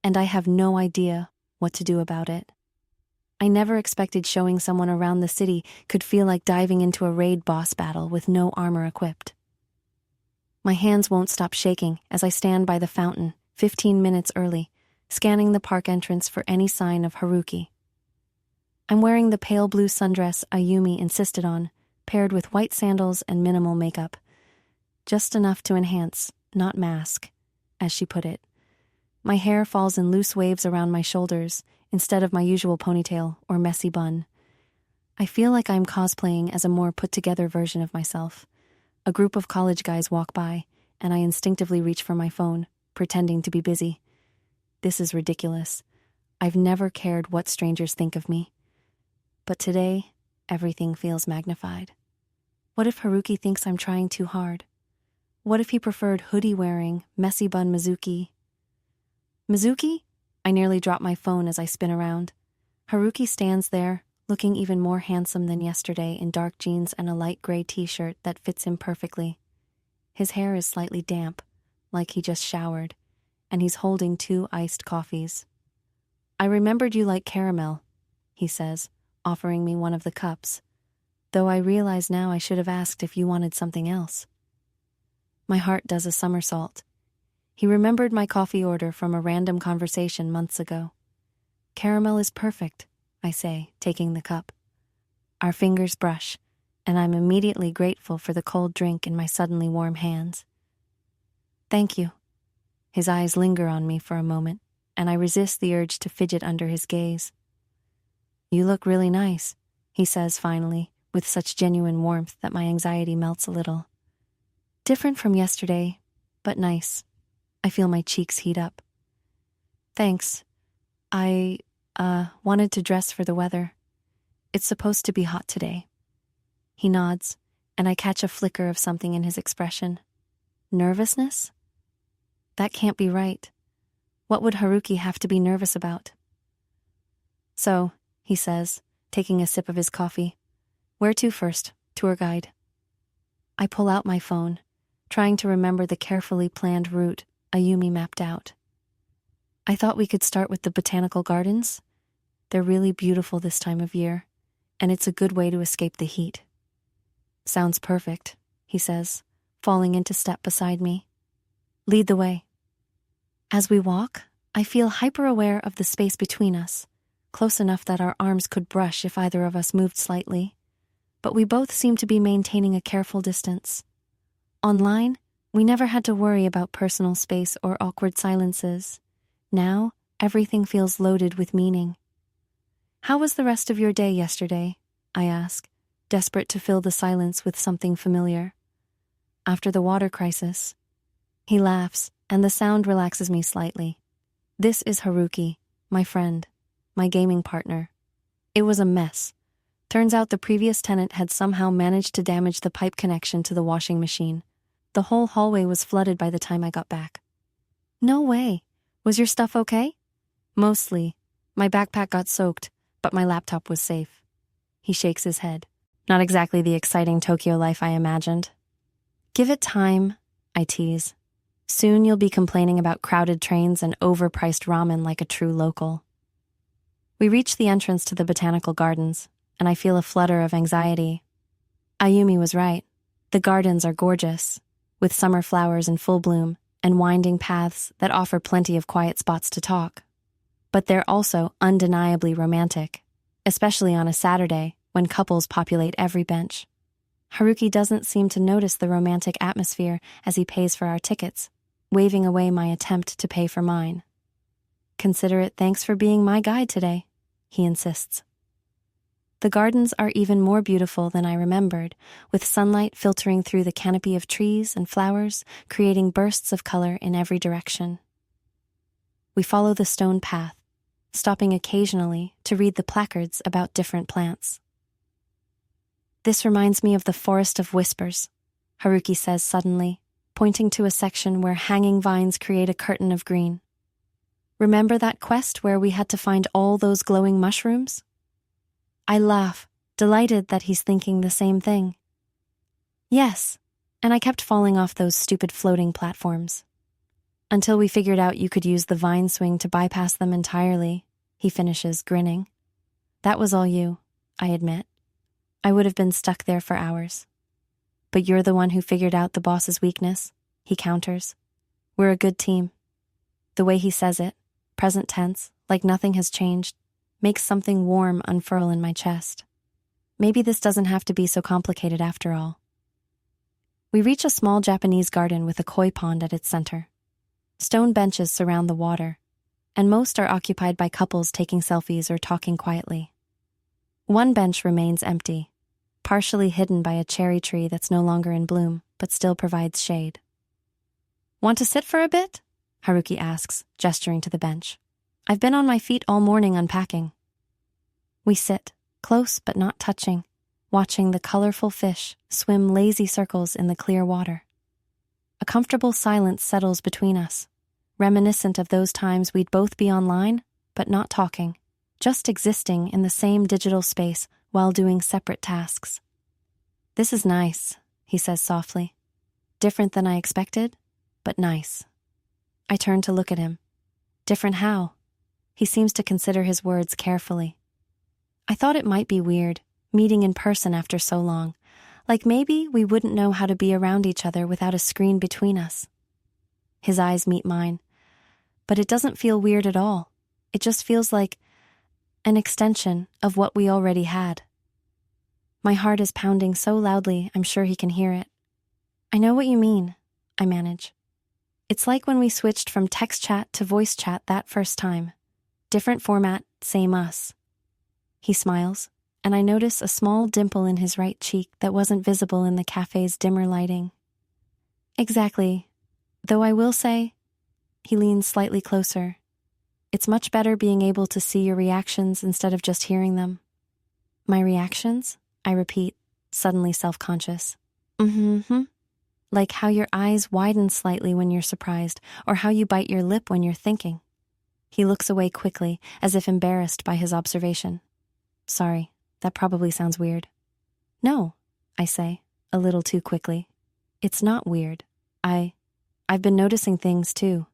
And I have no idea what to do about it. I never expected showing someone around the city could feel like diving into a raid boss battle with no armor equipped. My hands won't stop shaking as I stand by the fountain, 15 minutes early, scanning the park entrance for any sign of Haruki. I'm wearing the pale blue sundress Ayumi insisted on, paired with white sandals and minimal makeup. Just enough to enhance, not mask, as she put it. My hair falls in loose waves around my shoulders, instead of my usual ponytail or messy bun. I feel like I'm cosplaying as a more put-together version of myself. A group of college guys walk by, and I instinctively reach for my phone, pretending to be busy. This is ridiculous. I've never cared what strangers think of me. But today, everything feels magnified. What if Haruki thinks I'm trying too hard? What if he preferred hoodie-wearing, messy bun Mizuki? Mizuki? I nearly drop my phone as I spin around. Haruki stands there, looking even more handsome than yesterday in dark jeans and a light gray t-shirt that fits him perfectly. His hair is slightly damp, like he just showered, and he's holding 2 iced coffees. "I remembered you like caramel," he says, offering me one of the cups, though I realize now I should have asked if you wanted something else. My heart does a somersault. He remembered my coffee order from a random conversation months ago. "Caramel is perfect," I say, taking the cup. Our fingers brush, and I'm immediately grateful for the cold drink in my suddenly warm hands. "Thank you." His eyes linger on me for a moment, and I resist the urge to fidget under his gaze. "You look really nice," he says finally, with such genuine warmth that my anxiety melts a little. "Different from yesterday, but nice." I feel my cheeks heat up. "Thanks. I, wanted to dress for the weather. It's supposed to be hot today." He nods, and I catch a flicker of something in his expression. Nervousness? That can't be right. What would Haruki have to be nervous about? "So," he says, taking a sip of his coffee, "where to first, tour guide?" I pull out my phone, trying to remember the carefully planned route Ayumi mapped out. "I thought we could start with the botanical gardens. They're really beautiful this time of year, and it's a good way to escape the heat." "Sounds perfect," he says, falling into step beside me. "Lead the way." As we walk, I feel hyper-aware of the space between us, close enough that our arms could brush if either of us moved slightly, but we both seem to be maintaining a careful distance. Online, we never had to worry about personal space or awkward silences. Now, everything feels loaded with meaning. "How was the rest of your day yesterday?" I ask, desperate to fill the silence with something familiar. after the water crisis. He laughs, and the sound relaxes me slightly. This is Haruki, my friend, my gaming partner. It was a mess. Turns out the previous tenant had somehow managed to damage the pipe connection to the washing machine. The whole hallway was flooded by the time I got back. No way. Was your stuff okay? Mostly. My backpack got soaked, but my laptop was safe. He shakes his head. Not exactly the exciting Tokyo life I imagined. Give it time, I tease. Soon you'll be complaining about crowded trains and overpriced ramen like a true local. We reach the entrance to the botanical gardens, and I feel a flutter of anxiety. Ayumi was right. The gardens are gorgeous, with summer flowers in full bloom and winding paths that offer plenty of quiet spots to talk. But they're also undeniably romantic, especially on a Saturday when couples populate every bench. Haruki doesn't seem to notice the romantic atmosphere as he pays for our tickets, waving away my attempt to pay for mine. Consider it thanks for being my guide today, he insists. The gardens are even more beautiful than I remembered, with sunlight filtering through the canopy of trees and flowers, creating bursts of color in every direction. We follow the stone path, stopping occasionally to read the placards about different plants. This reminds me of the Forest of Whispers, Haruki says suddenly, pointing to a section where hanging vines create a curtain of green. Remember that quest where we had to find all those glowing mushrooms? I laugh, delighted that he's thinking the same thing. Yes, and I kept falling off those stupid floating platforms. Until we figured out you could use the vine swing to bypass them entirely, he finishes, grinning. That was all you, I admit. I would have been stuck there for hours. But you're the one who figured out the boss's weakness, he counters. We're a good team. The way he says it, present tense, like nothing has changed, makes something warm unfurl in my chest. Maybe this doesn't have to be so complicated after all. We reach a small Japanese garden with a koi pond at its center. Stone benches surround the water, and most are occupied by couples taking selfies or talking quietly. One bench remains empty, partially hidden by a cherry tree that's no longer in bloom, but still provides shade. Want to sit for a bit? Haruki asks, gesturing to the bench. I've been on my feet all morning unpacking. We sit, close but not touching, watching the colorful fish swim lazy circles in the clear water. A comfortable silence settles between us, reminiscent of those times we'd both be online, but not talking, just existing in the same digital space while doing separate tasks. This is nice, he says softly. Different than I expected, but nice. I turn to look at him. Different how? He seems to consider his words carefully. I thought it might be weird, meeting in person after so long, like maybe we wouldn't know how to be around each other without a screen between us. His eyes meet mine, but it doesn't feel weird at all. It just feels like an extension of what we already had. My heart is pounding so loudly I'm sure he can hear it. I know what you mean, I manage. It's like when we switched from text chat to voice chat that first time. Different format, same us. He smiles, and I notice a small dimple in his right cheek that wasn't visible in the cafe's dimmer lighting. Exactly. Though I will say, he leans slightly closer. It's much better being able to see your reactions instead of just hearing them. My reactions? I repeat, suddenly self-conscious. Like how your eyes widen slightly when you're surprised, or how you bite your lip when you're thinking. He looks away quickly, as if embarrassed by his observation. Sorry, that probably sounds weird. No, I say, a little too quickly. It's not weird. I've been noticing things too.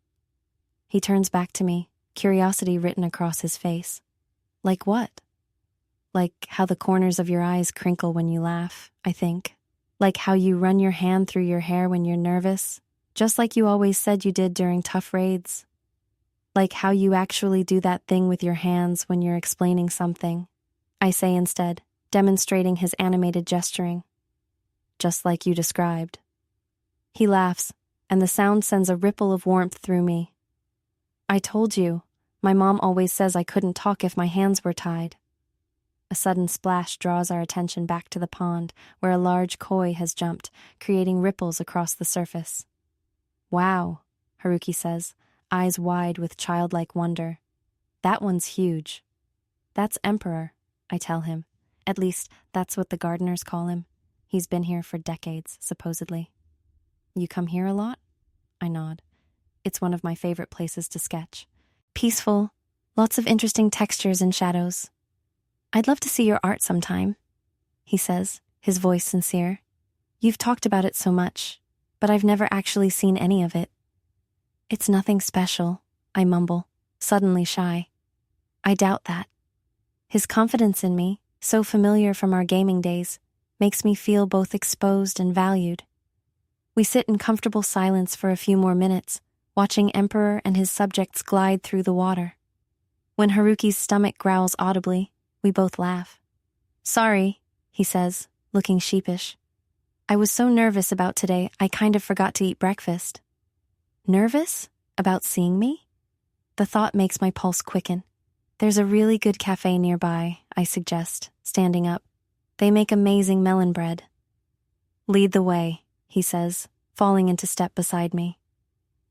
He turns back to me, curiosity written across his face. Like what? Like how the corners of your eyes crinkle when you laugh, I think. Like how you run your hand through your hair when you're nervous, just like you always said you did during tough raids. Like how you actually do that thing with your hands when you're explaining something, I say instead, demonstrating his animated gesturing. Just like you described. He laughs, and the sound sends a ripple of warmth through me. I told you, my mom always says I couldn't talk if my hands were tied. A sudden splash draws our attention back to the pond, where a large koi has jumped, creating ripples across the surface. Wow, Haruki says, eyes wide with childlike wonder. That one's huge. That's Emperor, I tell him. At least, that's what the gardeners call him. He's been here for decades, supposedly. You come here a lot? I nod. It's one of my favorite places to sketch. Peaceful, lots of interesting textures and shadows. I'd love to see your art sometime, he says, his voice sincere. You've talked about it so much, but I've never actually seen any of it. It's nothing special, I mumble, suddenly shy. I doubt that. His confidence in me, so familiar from our gaming days, makes me feel both exposed and valued. We sit in comfortable silence for a few more minutes, watching Emperor and his subjects glide through the water. When Haruki's stomach growls audibly, we both laugh. Sorry, he says, looking sheepish. I was so nervous about today, I kind of forgot to eat breakfast. Nervous? About seeing me? The thought makes my pulse quicken. There's a really good cafe nearby, I suggest, standing up. They make amazing melon bread. Lead the way, he says, falling into step beside me.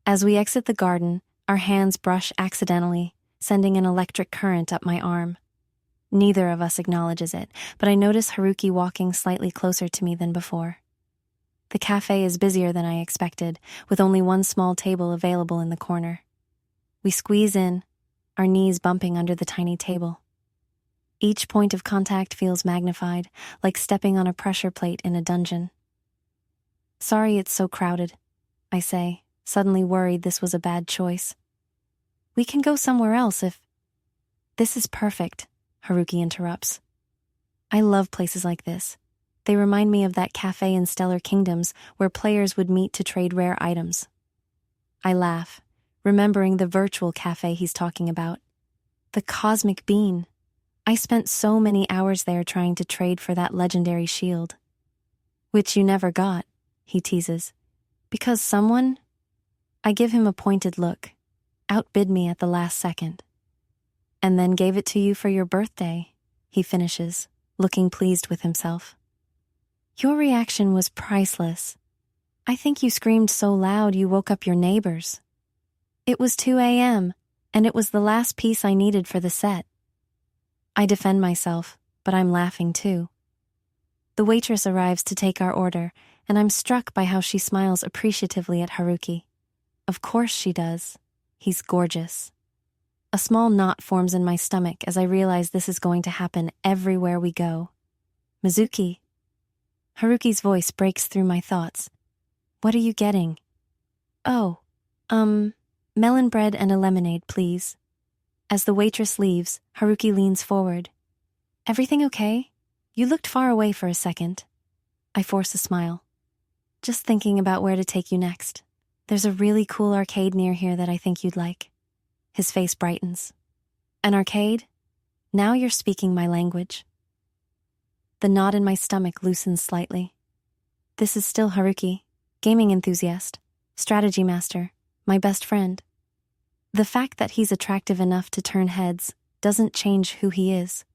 As we exit the garden, our hands brush accidentally, sending an electric current up my arm. Neither of us acknowledges it, but I notice Haruki walking slightly closer to me than before. The cafe is busier than I expected, with only one small table available in the corner. We squeeze in, our knees bumping under the tiny table. Each point of contact feels magnified, like stepping on a pressure plate in a dungeon. Sorry it's so crowded, I say, suddenly worried this was a bad choice. We can go somewhere else if... This is perfect, Haruki interrupts. I love places like this. They remind me of that cafe in Stellar Kingdoms where players would meet to trade rare items. I laugh, remembering the virtual cafe he's talking about. The Cosmic Bean. I spent so many hours there trying to trade for that legendary shield. Which you never got, he teases. Because someone... I give him a pointed look, outbid me at the last second. And then gave it to you for your birthday, he finishes, looking pleased with himself. Your reaction was priceless. I think you screamed so loud you woke up your neighbors. It was 2 a.m., and it was the last piece I needed for the set. I defend myself, but I'm laughing too. The waitress arrives to take our order, and I'm struck by how she smiles appreciatively at Haruki. Of course she does. He's gorgeous. A small knot forms in my stomach as I realize this is going to happen everywhere we go. Mizuki. Haruki's voice breaks through my thoughts. What are you getting? Oh, melon bread and a lemonade, please. As the waitress leaves, Haruki leans forward. Everything okay? You looked far away for a second. I force a smile. Just thinking about where to take you next. There's a really cool arcade near here that I think you'd like. His face brightens. An arcade? Now you're speaking my language. The knot in my stomach loosens slightly. This is still Haruki, gaming enthusiast, strategy master, my best friend. The fact that he's attractive enough to turn heads doesn't change who he is.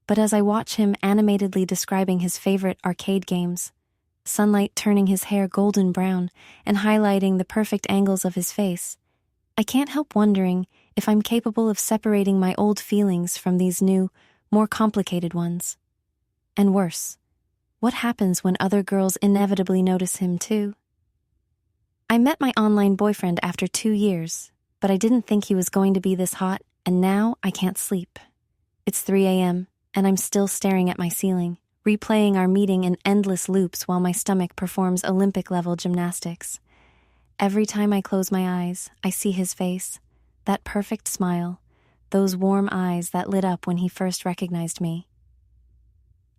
But as I watch him animatedly describing his favorite arcade games, sunlight turning his hair golden brown and highlighting the perfect angles of his face, I can't help wondering if I'm capable of separating my old feelings from these new, more complicated ones. And worse, what happens when other girls inevitably notice him too? I met my online boyfriend after 2 years, but I didn't think he was going to be this hot, and now I can't sleep. It's 3 a.m., and I'm still staring at my ceiling, replaying our meeting in endless loops while my stomach performs Olympic-level gymnastics. Every time I close my eyes, I see his face, that perfect smile, those warm eyes that lit up when he first recognized me.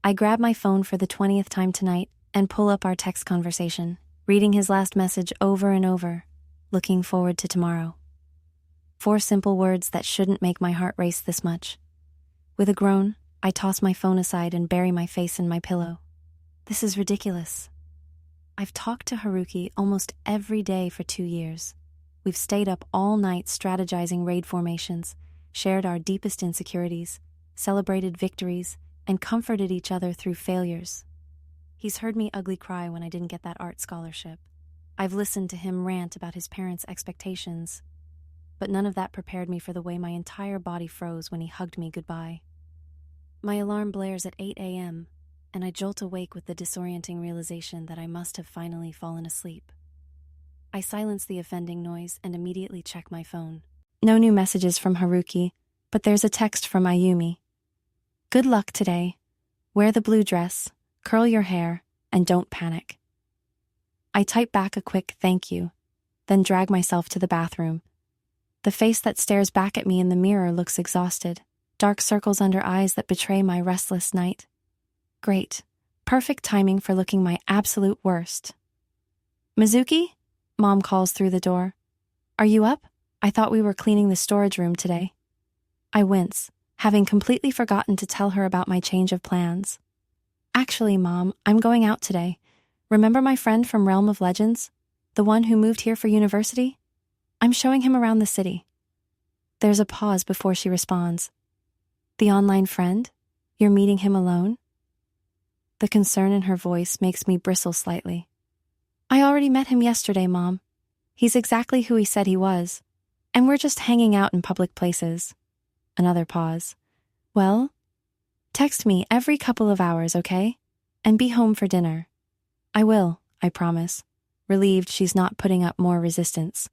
I grab my phone for the 20th time tonight and pull up our text conversation, reading his last message over and over, looking forward to tomorrow. 4 simple words that shouldn't make my heart race this much. With a groan, I toss my phone aside and bury my face in my pillow. This is ridiculous. I've talked to Haruki almost every day for 2 years. We've stayed up all night strategizing raid formations, shared our deepest insecurities, celebrated victories, and comforted each other through failures. He's heard me ugly cry when I didn't get that art scholarship. I've listened to him rant about his parents' expectations, but none of that prepared me for the way my entire body froze when he hugged me goodbye. My alarm blares at 8 a.m., and I jolt awake with the disorienting realization that I must have finally fallen asleep. I silence the offending noise and immediately check my phone. No new messages from Haruki, but there's a text from Ayumi. Good luck today. Wear the blue dress, curl your hair, and don't panic. I type back a quick thank you, then drag myself to the bathroom. The face that stares back at me in the mirror looks exhausted, dark circles under eyes that betray my restless night. Great. Perfect timing for looking my absolute worst. Mizuki? Mom calls through the door. Are you up? I thought we were cleaning the storage room today. I wince, having completely forgotten to tell her about my change of plans. Actually, Mom, I'm going out today. Remember my friend from Realm of Legends? The one who moved here for university? I'm showing him around the city. There's a pause before she responds. The online friend? You're meeting him alone? The concern in her voice makes me bristle slightly. I already met him yesterday, Mom. He's exactly who he said he was. And we're just hanging out in public places. Another pause. Well, text me every couple of hours, okay? And be home for dinner. I will, I promise, relieved she's not putting up more resistance.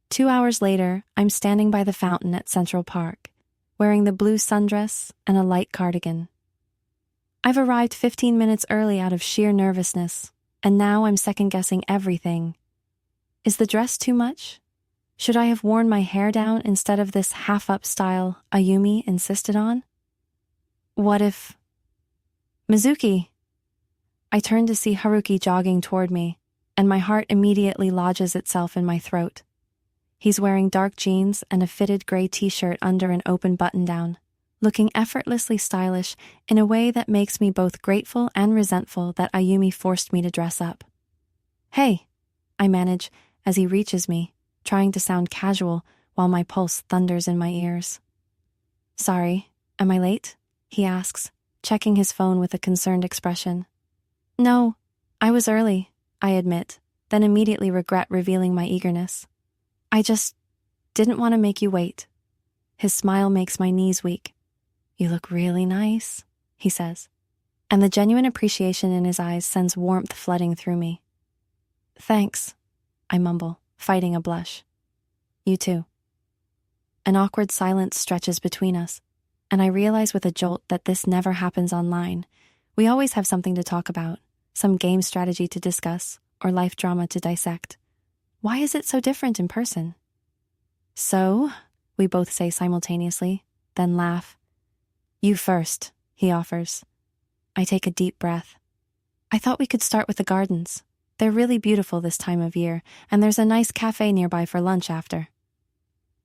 2 hours later, I'm standing by the fountain at Central Park, wearing the blue sundress and a light cardigan. I've arrived 15 minutes early out of sheer nervousness, and now I'm second-guessing everything. Is the dress too much? Should I have worn my hair down instead of this half-up style Ayumi insisted on? What if... Mizuki! I turn to see Haruki jogging toward me, and my heart immediately lodges itself in my throat. He's wearing dark jeans and a fitted gray t-shirt under an open button-down, looking effortlessly stylish in a way that makes me both grateful and resentful that Ayumi forced me to dress up. Hey, I manage as he reaches me, trying to sound casual while my pulse thunders in my ears. Sorry, am I late? He asks, checking his phone with a concerned expression. No, I was early, I admit, then immediately regret revealing my eagerness. I just didn't want to make you wait. His smile makes my knees weak. You look really nice, he says, and the genuine appreciation in his eyes sends warmth flooding through me. Thanks, I mumble, fighting a blush. You too. An awkward silence stretches between us, and I realize with a jolt that this never happens online. We always have something to talk about, some game strategy to discuss, or life drama to dissect. Why is it so different in person? So, we both say simultaneously, then laugh. You first, he offers. I take a deep breath. I thought we could start with the gardens. They're really beautiful this time of year, and there's a nice cafe nearby for lunch after.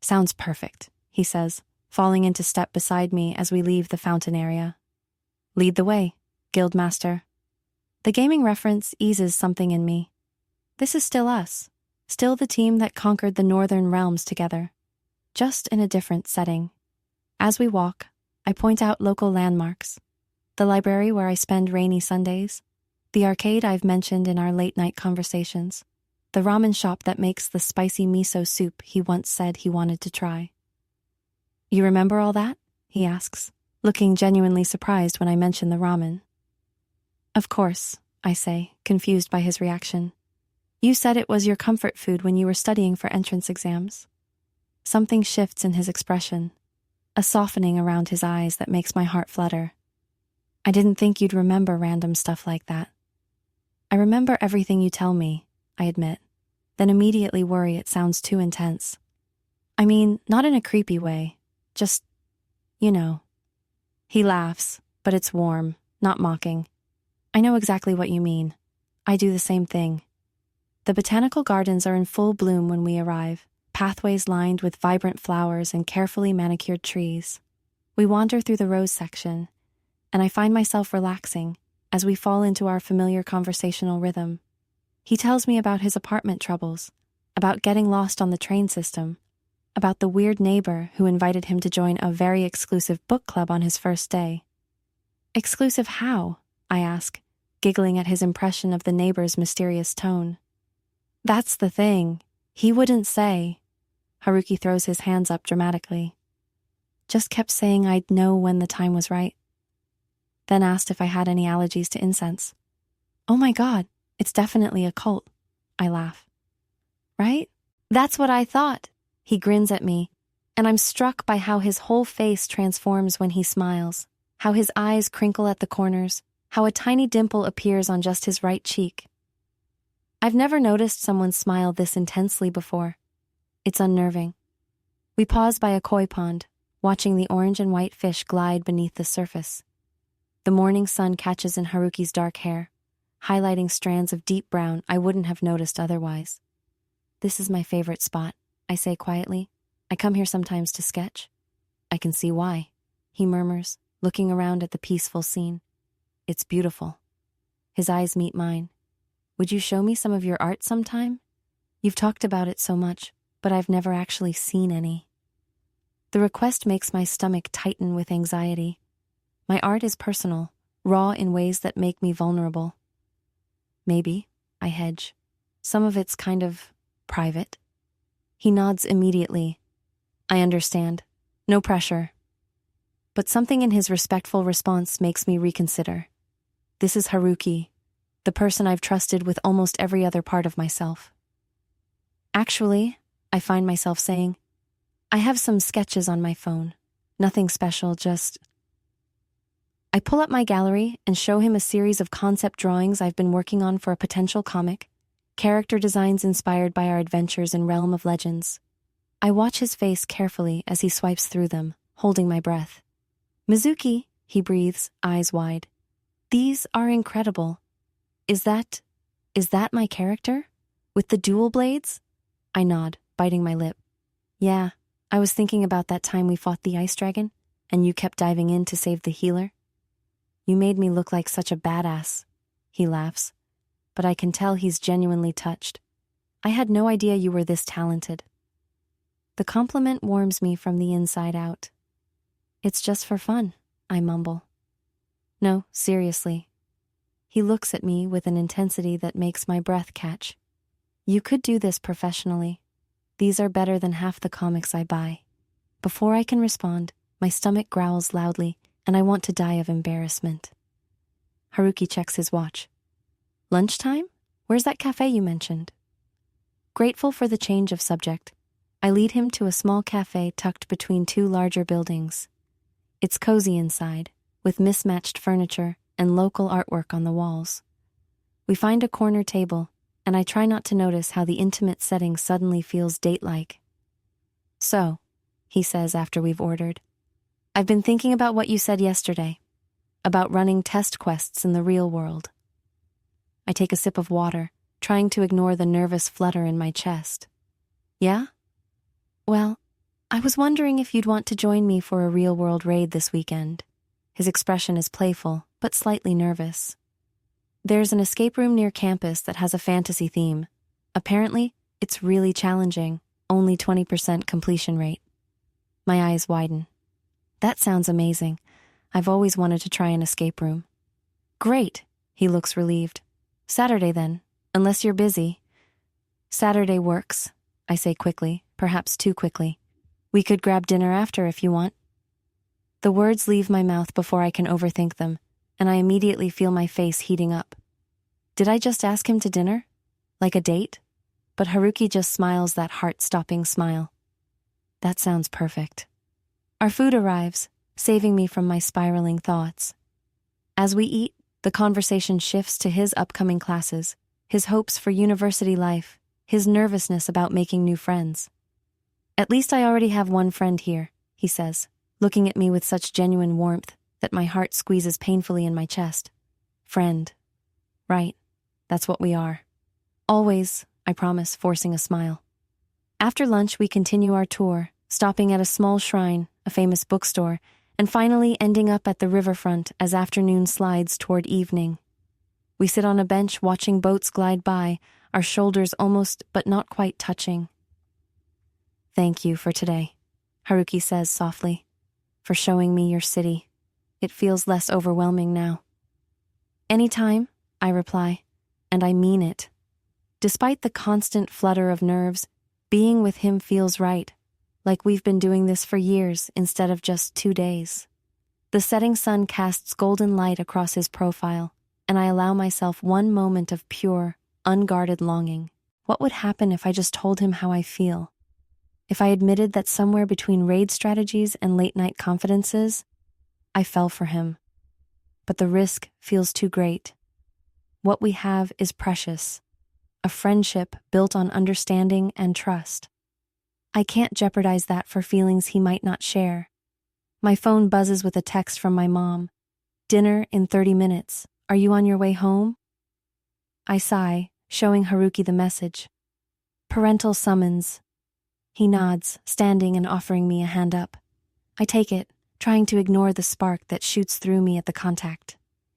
Sounds perfect, he says, falling into step beside me as we leave the fountain area. Lead the way, Guildmaster. The gaming reference eases something in me. This is still us, still the team that conquered the Northern Realms together, just in a different setting. As we walk, I point out local landmarks, the library where I spend rainy Sundays, the arcade I've mentioned in our late-night conversations, the ramen shop that makes the spicy miso soup he once said he wanted to try. You remember all that? He asks, looking genuinely surprised when I mention the ramen. Of course, I say, confused by his reaction. You said it was your comfort food when you were studying for entrance exams. Something shifts in his expression, a softening around his eyes that makes my heart flutter. I didn't think you'd remember random stuff like that. I remember everything you tell me, I admit, then immediately worry it sounds too intense. I mean, not in a creepy way, just, you know. He laughs, but it's warm, not mocking. I know exactly what you mean. I do the same thing. The botanical gardens are in full bloom when we arrive, pathways lined with vibrant flowers and carefully manicured trees. We wander through the rose section, and I find myself relaxing as we fall into our familiar conversational rhythm. He tells me about his apartment troubles, about getting lost on the train system, about the weird neighbor who invited him to join a very exclusive book club on his first day. Exclusive how? I ask, giggling at his impression of the neighbor's mysterious tone. That's the thing. He wouldn't say. Haruki throws his hands up dramatically. Just kept saying I'd know when the time was right. Then asked if I had any allergies to incense. Oh my God, it's definitely a cult. I laugh. Right? That's what I thought. He grins at me, and I'm struck by how his whole face transforms when he smiles, how his eyes crinkle at the corners, how a tiny dimple appears on just his right cheek. I've never noticed someone smile this intensely before. It's unnerving. We pause by a koi pond, watching the orange and white fish glide beneath the surface. The morning sun catches in Haruki's dark hair, highlighting strands of deep brown I wouldn't have noticed otherwise. This is my favorite spot, I say quietly. I come here sometimes to sketch. I can see why, he murmurs, looking around at the peaceful scene. It's beautiful. His eyes meet mine. Would you show me some of your art sometime? You've talked about it so much, but I've never actually seen any. The request makes my stomach tighten with anxiety. My art is personal, raw in ways that make me vulnerable. Maybe, I hedge. Some of it's kind of private. He nods immediately. I understand. No pressure. But something in his respectful response makes me reconsider. This is Haruki, the person I've trusted with almost every other part of myself. Actually, I find myself saying, I have some sketches on my phone. Nothing special, just... I pull up my gallery and show him a series of concept drawings I've been working on for a potential comic, character designs inspired by our adventures in Realm of Legends. I watch his face carefully as he swipes through them, holding my breath. Mizuki, he breathes, eyes wide. These are incredible. Is that my character? With the dual blades? I nod, biting my lip. Yeah, I was thinking about that time we fought the ice dragon, and you kept diving in to save the healer. You made me look like such a badass, he laughs, but I can tell he's genuinely touched. I had no idea you were this talented. The compliment warms me from the inside out. It's just for fun, I mumble. No, seriously. He looks at me with an intensity that makes my breath catch. You could do this professionally. These are better than half the comics I buy. Before I can respond, my stomach growls loudly, and I want to die of embarrassment. Haruki checks his watch. Lunchtime? Where's that cafe you mentioned? Grateful for the change of subject, I lead him to a small cafe tucked between two larger buildings. It's cozy inside, with mismatched furniture and local artwork on the walls. We find a corner table, and I try not to notice how the intimate setting suddenly feels date-like. So, he says after we've ordered, I've been thinking about what you said yesterday, about running test quests in the real world. I take a sip of water, trying to ignore the nervous flutter in my chest. Yeah? Well, I was wondering if you'd want to join me for a real-world raid this weekend. His expression is playful, but slightly nervous. There's an escape room near campus that has a fantasy theme. Apparently, it's really challenging, only 20% completion rate. My eyes widen. That sounds amazing. I've always wanted to try an escape room. Great, he looks relieved. Saturday then, unless you're busy. Saturday works, I say quickly, perhaps too quickly. We could grab dinner after if you want. The words leave my mouth before I can overthink them, and I immediately feel my face heating up. Did I just ask him to dinner? Like a date? But Haruki just smiles that heart-stopping smile. That sounds perfect. Our food arrives, saving me from my spiraling thoughts. As we eat, the conversation shifts to his upcoming classes, his hopes for university life, his nervousness about making new friends. At least I already have one friend here, he says, looking at me with such genuine warmth that my heart squeezes painfully in my chest. Friend. Right. That's what we are. Always, I promise, forcing a smile. After lunch, we continue our tour, stopping at a small shrine, a famous bookstore, and finally ending up at the riverfront as afternoon slides toward evening. We sit on a bench watching boats glide by, our shoulders almost but not quite touching. Thank you for today, Haruki says softly, for showing me your city. It feels less overwhelming now. Anytime, I reply, and I mean it. Despite the constant flutter of nerves, being with him feels right, like we've been doing this for years instead of just 2 days. The setting sun casts golden light across his profile, and I allow myself one moment of pure, unguarded longing. What would happen if I just told him how I feel? If I admitted that somewhere between raid strategies and late-night confidences, I fell for him. But the risk feels too great. What we have is precious, a friendship built on understanding and trust. I can't jeopardize that for feelings he might not share. My phone buzzes with a text from my mom. Dinner in 30 minutes. Are you on your way home? I sigh, showing Haruki the message. Parental summons. He nods, standing and offering me a hand up. I take it, trying to ignore the spark that shoots through me at the contact.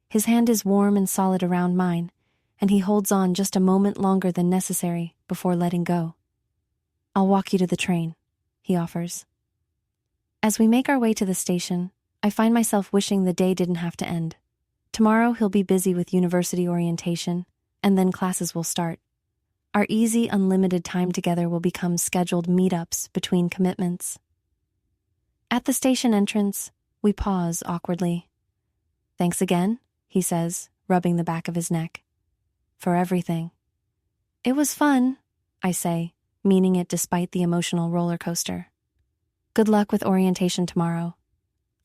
His hand is warm and solid around mine, and he holds on just a moment longer than necessary before letting go. I'll walk you to the train, he offers. As we make our way to the station, I find myself wishing the day didn't have to end. Tomorrow he'll be busy with university orientation, and then classes will start. Our easy, unlimited time together will become scheduled meetups between commitments. At the station entrance, we pause awkwardly. Thanks again, he says, rubbing the back of his neck. For everything. It was fun, I say, meaning it despite the emotional roller coaster. Good luck with orientation tomorrow.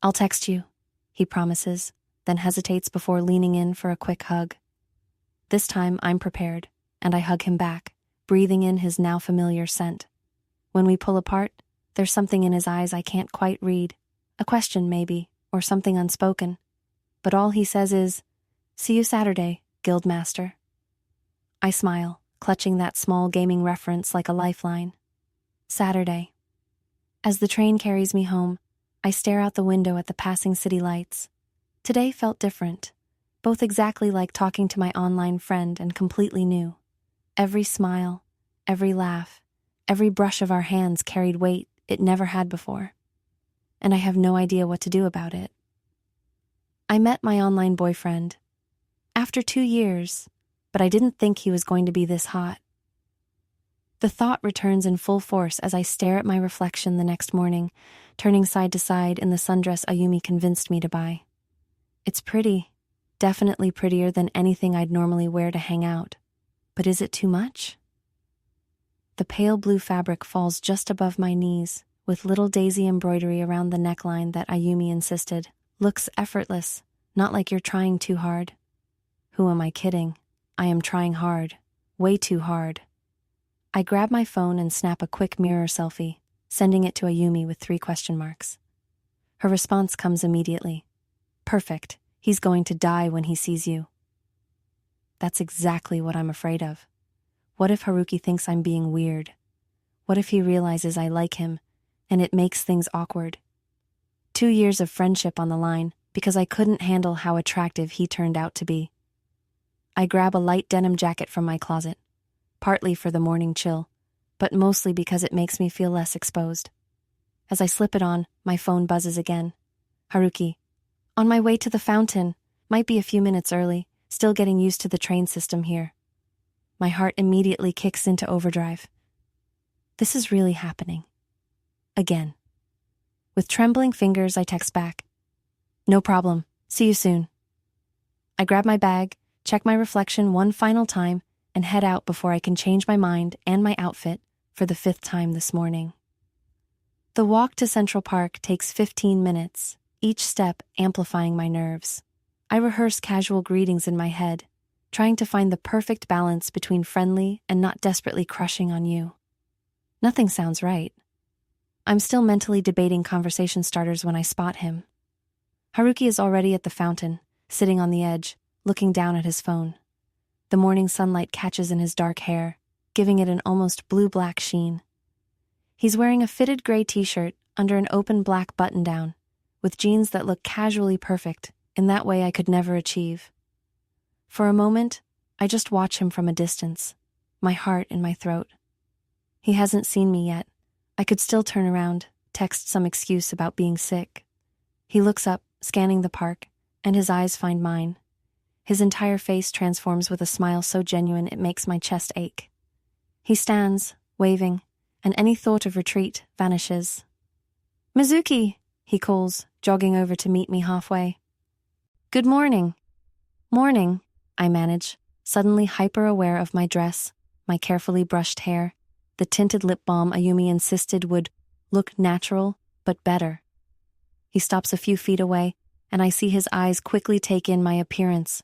I'll text you, he promises, then hesitates before leaning in for a quick hug. This time I'm prepared, and I hug him back, breathing in his now familiar scent. When we pull apart, there's something in his eyes I can't quite read, a question maybe, or something unspoken. But all he says is, "See you Saturday, Guildmaster." I smile, clutching that small gaming reference like a lifeline. Saturday. As the train carries me home, I stare out the window at the passing city lights. Today felt different, both exactly like talking to my online friend and completely new. Every smile, every laugh, every brush of our hands carried weight it never had before. And I have no idea what to do about it. I met my online boyfriend. After 2 years, but I didn't think he was going to be this hot. The thought returns in full force as I stare at my reflection the next morning, turning side to side in the sundress Ayumi convinced me to buy. It's pretty, definitely prettier than anything I'd normally wear to hang out. But is it too much? The pale blue fabric falls just above my knees, with little daisy embroidery around the neckline that Ayumi insisted. Looks effortless, not like you're trying too hard. Who am I kidding? I am trying hard. Way too hard. I grab my phone and snap a quick mirror selfie, sending it to Ayumi with 3 question marks. Her response comes immediately. Perfect. He's going to die when he sees you. That's exactly what I'm afraid of. What if Haruki thinks I'm being weird? What if he realizes I like him, and it makes things awkward? 2 years of friendship on the line because I couldn't handle how attractive he turned out to be. I grab a light denim jacket from my closet, partly for the morning chill, but mostly because it makes me feel less exposed. As I slip it on, my phone buzzes again. Haruki. On my way to the fountain. Might be a few minutes early, still getting used to the train system here. My heart immediately kicks into overdrive. This is really happening. Again. With trembling fingers, I text back. No problem. See you soon. I grab my bag, check my reflection one final time, and head out before I can change my mind and my outfit for the 5th time this morning. The walk to Central Park takes 15 minutes, each step amplifying my nerves. I rehearse casual greetings in my head, trying to find the perfect balance between friendly and not desperately crushing on you. Nothing sounds right. I'm still mentally debating conversation starters when I spot him. Haruki is already at the fountain, sitting on the edge, looking down at his phone. The morning sunlight catches in his dark hair, giving it an almost blue-black sheen. He's wearing a fitted gray t-shirt under an open black button-down, with jeans that look casually perfect, in that way I could never achieve. For a moment, I just watch him from a distance, my heart in my throat. He hasn't seen me yet. I could still turn around, text some excuse about being sick. He looks up, scanning the park, and his eyes find mine. His entire face transforms with a smile so genuine it makes my chest ache. He stands, waving, and any thought of retreat vanishes. "Mizuki," he calls, jogging over to meet me halfway. "Good morning." "Morning," I manage, suddenly hyper-aware of my dress, my carefully brushed hair, the tinted lip balm Ayumi insisted would look natural, but better. He stops a few feet away, and I see his eyes quickly take in my appearance.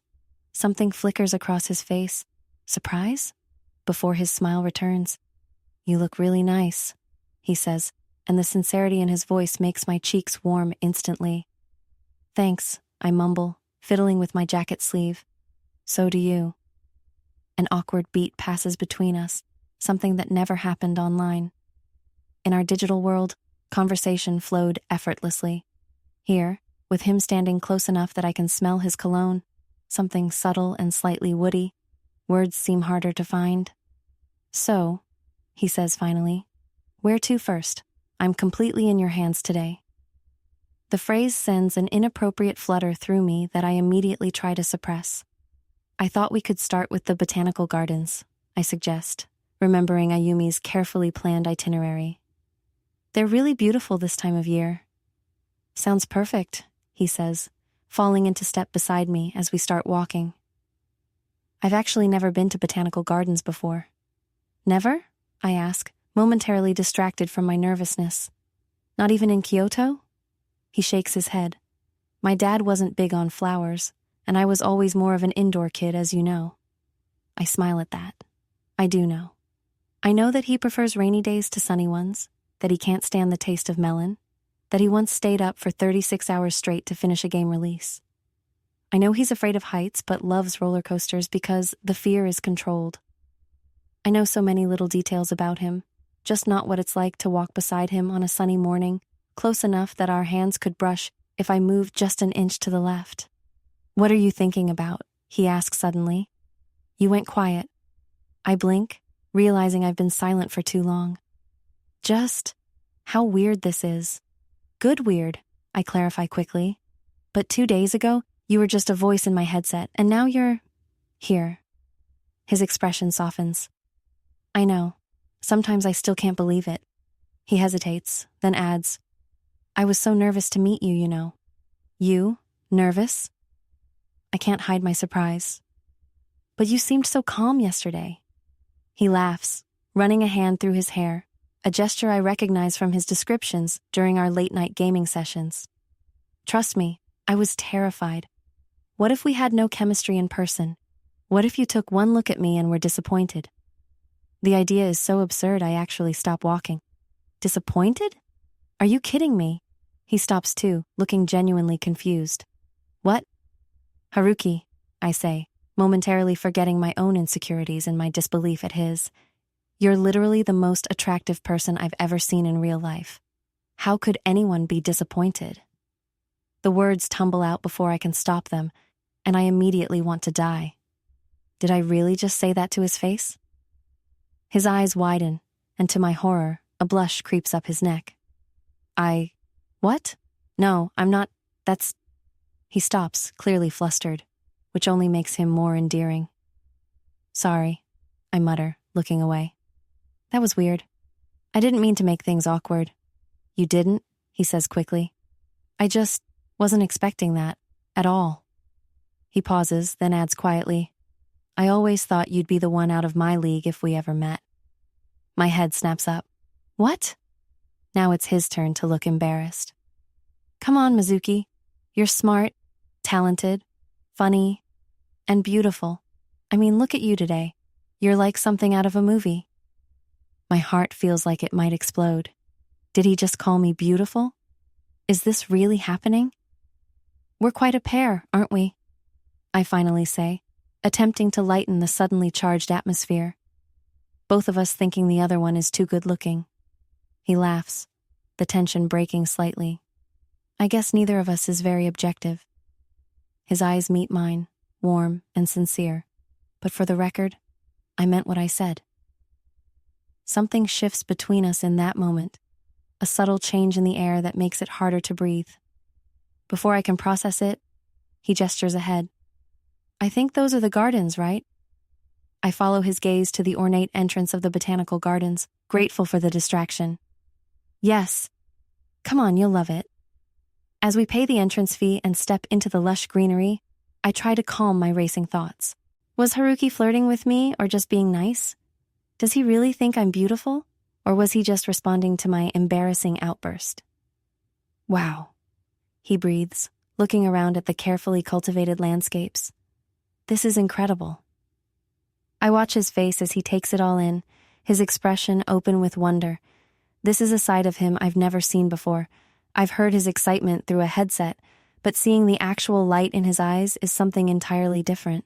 Something flickers across his face. Surprise? Before his smile returns. "You look really nice," he says, and the sincerity in his voice makes my cheeks warm instantly. "Thanks," I mumble, fiddling with my jacket sleeve. "So do you." An awkward beat passes between us, something that never happened online. In our digital world, conversation flowed effortlessly. Here, with him standing close enough that I can smell his cologne, something subtle and slightly woody, words seem harder to find. "So," he says finally, "where to first? I'm completely in your hands today." The phrase sends an inappropriate flutter through me that I immediately try to suppress. "I thought we could start with the botanical gardens," I suggest, remembering Ayumi's carefully planned itinerary. "They're really beautiful this time of year." "Sounds perfect," he says, falling into step beside me as we start walking. I've actually never been to botanical gardens before. "Never?" I ask, momentarily distracted from my nervousness. "Not even in Kyoto?" He shakes his head. "My dad wasn't big on flowers, and I was always more of an indoor kid, as you know." I smile at that. I do know. I know that he prefers rainy days to sunny ones, that he can't stand the taste of melon, that he once stayed up for 36 hours straight to finish a game release. I know he's afraid of heights but loves roller coasters because the fear is controlled. I know so many little details about him, just not what it's like to walk beside him on a sunny morning, close enough that our hands could brush if I moved just an inch to the left. "What are you thinking about?" he asks suddenly. "You went quiet." I blink, realizing I've been silent for too long. "Just how weird this is." "Good weird," I clarify quickly. "But 2 days ago, you were just a voice in my headset, and now you're here." His expression softens. "I know. Sometimes I still can't believe it." He hesitates, then adds, "I was so nervous to meet you, you know." "You? Nervous?" I can't hide my surprise. "But you seemed so calm yesterday." He laughs, running a hand through his hair, a gesture I recognize from his descriptions during our late-night gaming sessions. "Trust me, I was terrified. What if we had no chemistry in person? What if you took one look at me and were disappointed?" The idea is so absurd I actually stop walking. "Disappointed? Are you kidding me?" He stops too, looking genuinely confused. "What?" "Haruki," I say, momentarily forgetting my own insecurities and my disbelief at his. "You're literally the most attractive person I've ever seen in real life. How could anyone be disappointed?" The words tumble out before I can stop them, and I immediately want to die. Did I really just say that to his face? His eyes widen, and to my horror, a blush creeps up his neck. What? No, I'm not, that's... He stops, clearly flustered, which only makes him more endearing. "Sorry," I mutter, looking away. "That was weird. I didn't mean to make things awkward." "You didn't?" he says quickly. "I just wasn't expecting that, at all." He pauses, then adds quietly, "I always thought you'd be the one out of my league if we ever met." My head snaps up. "What?" Now it's his turn to look embarrassed. "Come on, Mizuki. You're smart, talented, funny, and beautiful. I mean, look at you today. You're like something out of a movie." My heart feels like it might explode. Did he just call me beautiful? Is this really happening? "We're quite a pair, aren't we?" I finally say, attempting to lighten the suddenly charged atmosphere. Both of us thinking the other one is too good-looking. He laughs, the tension breaking slightly. I guess neither of us is very objective. His eyes meet mine, warm and sincere. But for the record, I meant what I said. Something shifts between us in that moment, a subtle change in the air that makes it harder to breathe. Before I can process it, he gestures ahead. I think those are the gardens, right? I follow his gaze to the ornate entrance of the botanical gardens, grateful for the distraction. Yes. Come on, you'll love it. As we pay the entrance fee and step into the lush greenery, I try to calm my racing thoughts. Was Haruki flirting with me or just being nice? Does he really think I'm beautiful? Or was he just responding to my embarrassing outburst? Wow, he breathes, looking around at the carefully cultivated landscapes. This is incredible. I watch his face as he takes it all in, his expression open with wonder. This is a side of him I've never seen before. I've heard his excitement through a headset, but seeing the actual light in his eyes is something entirely different.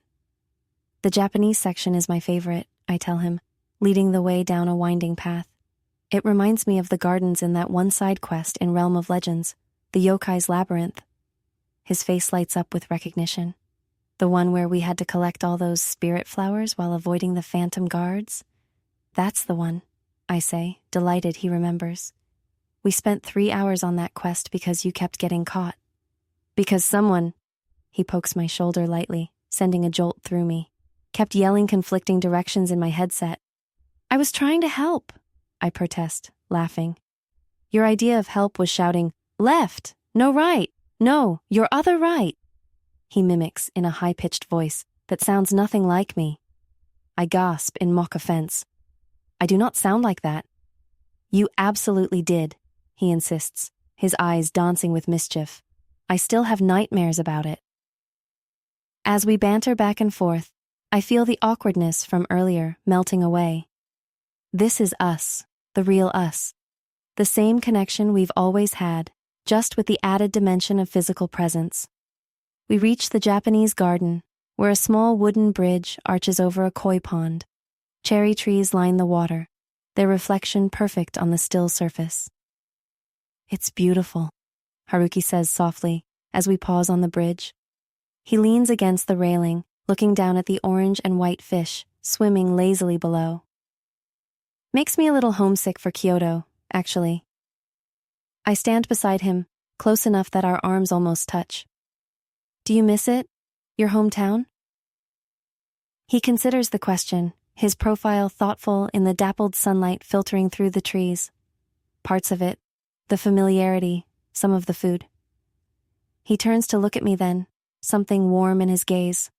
The Japanese section is my favorite, I tell him, leading the way down a winding path. It reminds me of the gardens in that one side quest in Realm of Legends, the Yokai's Labyrinth. His face lights up with recognition. The one where we had to collect all those spirit flowers while avoiding the phantom guards? That's the one, I say, delighted he remembers. We spent 3 hours on that quest because you kept getting caught. Because someone, he pokes my shoulder lightly, sending a jolt through me, kept yelling conflicting directions in my headset. I was trying to help, I protest, laughing. Your idea of help was shouting, left, no right, no, your other right. He mimics in a high-pitched voice that sounds nothing like me. I gasp in mock offense. I do not sound like that. You absolutely did, he insists, his eyes dancing with mischief. I still have nightmares about it. As we banter back and forth, I feel the awkwardness from earlier melting away. This is us, the real us. The same connection we've always had, just with the added dimension of physical presence. We reach the Japanese garden, where a small wooden bridge arches over a koi pond. Cherry trees line the water, their reflection perfect on the still surface. It's beautiful, Haruki says softly as we pause on the bridge. He leans against the railing, looking down at the orange and white fish swimming lazily below. Makes me a little homesick for Kyoto, actually. I stand beside him, close enough that our arms almost touch. Do you miss it? Your hometown? He considers the question, his profile thoughtful in the dappled sunlight filtering through the trees. Parts of it, the familiarity, some of the food. He turns to look at me then, something warm in his gaze.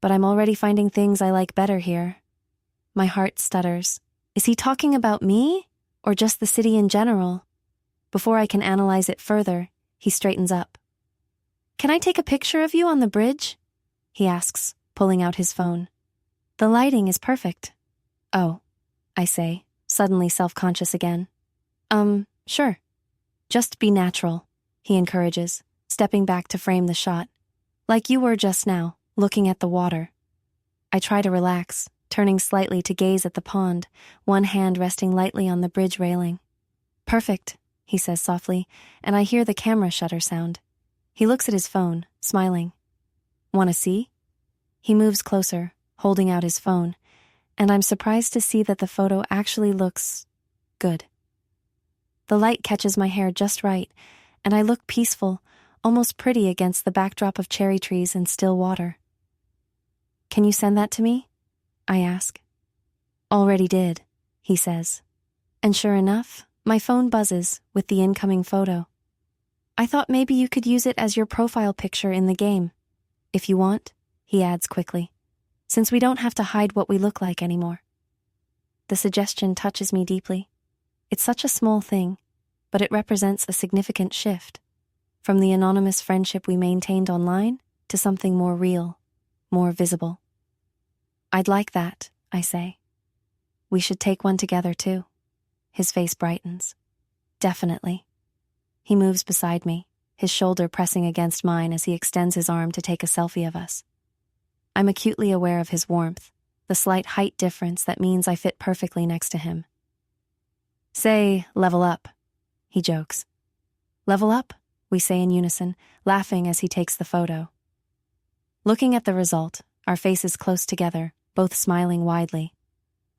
But I'm already finding things I like better here. My heart stutters. Is he talking about me, or just the city in general? Before I can analyze it further, he straightens up. Can I take a picture of you on the bridge? He asks, pulling out his phone. The lighting is perfect. Oh, I say, suddenly self-conscious again. Sure. Just be natural, he encourages, stepping back to frame the shot. Like you were just now, looking at the water. I try to relax, turning slightly to gaze at the pond, one hand resting lightly on the bridge railing. Perfect, he says softly, and I hear the camera shutter sound. He looks at his phone, smiling. Want to see? He moves closer, holding out his phone, and I'm surprised to see that the photo actually looks good. The light catches my hair just right, and I look peaceful, almost pretty against the backdrop of cherry trees and still water. Can you send that to me? I ask. Already did, he says. And sure enough, my phone buzzes with the incoming photo. I thought maybe you could use it as your profile picture in the game. If you want, he adds quickly, since we don't have to hide what we look like anymore. The suggestion touches me deeply. It's such a small thing, but it represents a significant shift, from the anonymous friendship we maintained online to something more real, more visible. I'd like that, I say. We should take one together too. His face brightens. Definitely. He moves beside me, his shoulder pressing against mine as he extends his arm to take a selfie of us. I'm acutely aware of his warmth, the slight height difference that means I fit perfectly next to him. Say, level up, he jokes. Level up, we say in unison, laughing as he takes the photo. Looking at the result, our faces close together, both smiling widely,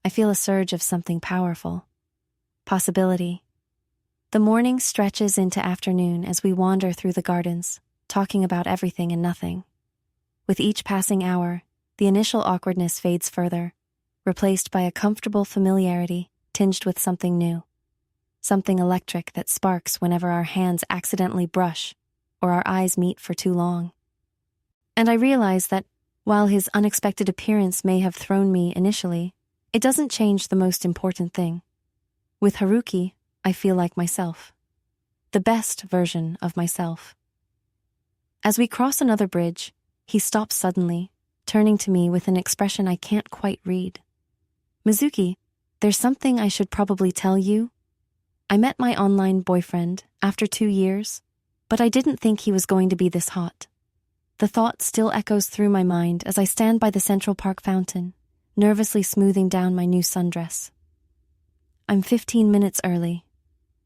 I feel a surge of something powerful. Possibility. The morning stretches into afternoon as we wander through the gardens, talking about everything and nothing. With each passing hour, the initial awkwardness fades further, replaced by a comfortable familiarity tinged with something new. Something electric that sparks whenever our hands accidentally brush or our eyes meet for too long. And I realize that while his unexpected appearance may have thrown me initially, it doesn't change the most important thing. With Haruki, I feel like myself. The best version of myself. As we cross another bridge, he stops suddenly, turning to me with an expression I can't quite read. Mizuki, there's something I should probably tell you. I met my online boyfriend after 2 years, but I didn't think he was going to be this hot. The thought still echoes through my mind as I stand by the Central Park fountain, nervously smoothing down my new sundress. I'm 15 minutes early,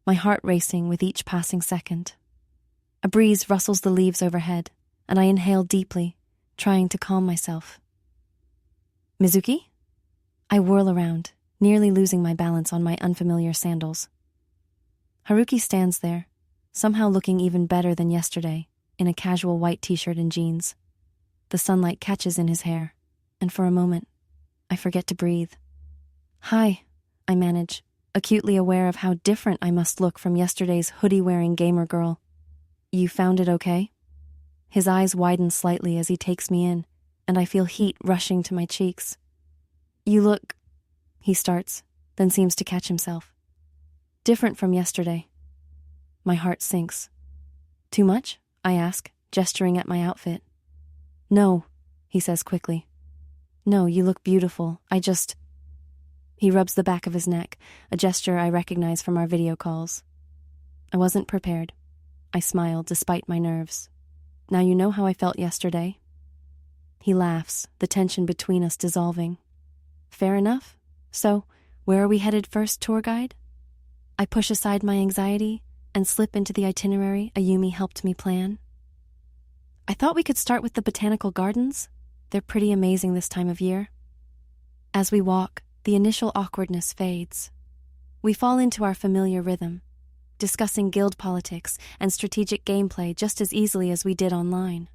my heart racing with each passing second. A breeze rustles the leaves overhead, and I inhale deeply, trying to calm myself. Mizuki? I whirl around, nearly losing my balance on my unfamiliar sandals. Haruki stands there, somehow looking even better than yesterday, in a casual white t-shirt and jeans. The sunlight catches in his hair, and for a moment, I forget to breathe. Hi, I manage, acutely aware of how different I must look from yesterday's hoodie-wearing gamer girl. You found it okay? His eyes widen slightly as he takes me in, and I feel heat rushing to my cheeks. You look, he starts, then seems to catch himself. Different from yesterday. My heart sinks. Too much? I ask, gesturing at my outfit. No, he says quickly. No, you look beautiful. He rubs the back of his neck, a gesture I recognize from our video calls. I wasn't prepared. I smiled despite my nerves. Now you know how I felt yesterday? He laughs, the tension between us dissolving. Fair enough. So, where are we headed first, tour guide? I push aside my anxiety and slip into the itinerary Ayumi helped me plan. I thought we could start with the botanical gardens. They're pretty amazing this time of year. As we walk, the initial awkwardness fades. We fall into our familiar rhythm, discussing guild politics and strategic gameplay just as easily as we did online.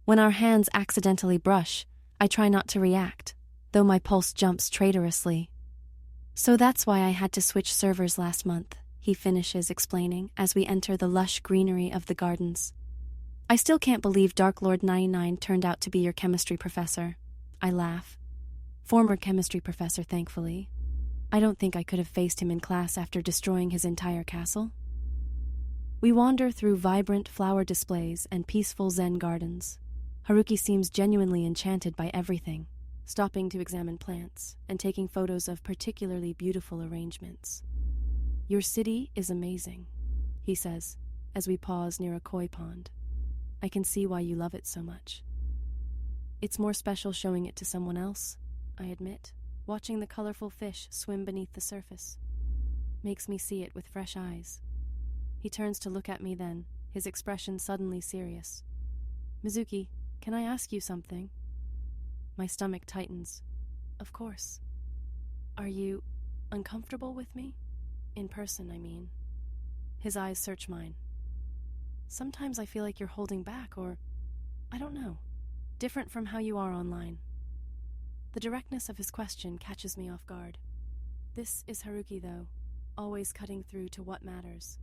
When our hands accidentally brush, I try not to react, though my pulse jumps traitorously. So that's why I had to switch servers last month, he finishes explaining as we enter the lush greenery of the gardens. I still can't believe Dark Lord 99 turned out to be your chemistry professor. I laugh. Former chemistry professor, thankfully. I don't think I could have faced him in class after destroying his entire castle. We wander through vibrant flower displays and peaceful Zen gardens. Haruki seems genuinely enchanted by everything, stopping to examine plants and taking photos of particularly beautiful arrangements. Your city is amazing, he says, as we pause near a koi pond. I can see why you love it so much. It's more special showing it to someone else, I admit. Watching the colorful fish swim beneath the surface makes me see it with fresh eyes. He turns to look at me then, his expression suddenly serious. Mizuki, can I ask you something? My stomach tightens. Of course. Are you uncomfortable with me? In person, I mean. His eyes search mine. Sometimes I feel like you're holding back or, I don't know, different from how you are online. The directness of his question catches me off guard. This is Haruki, though, always cutting through to what matters.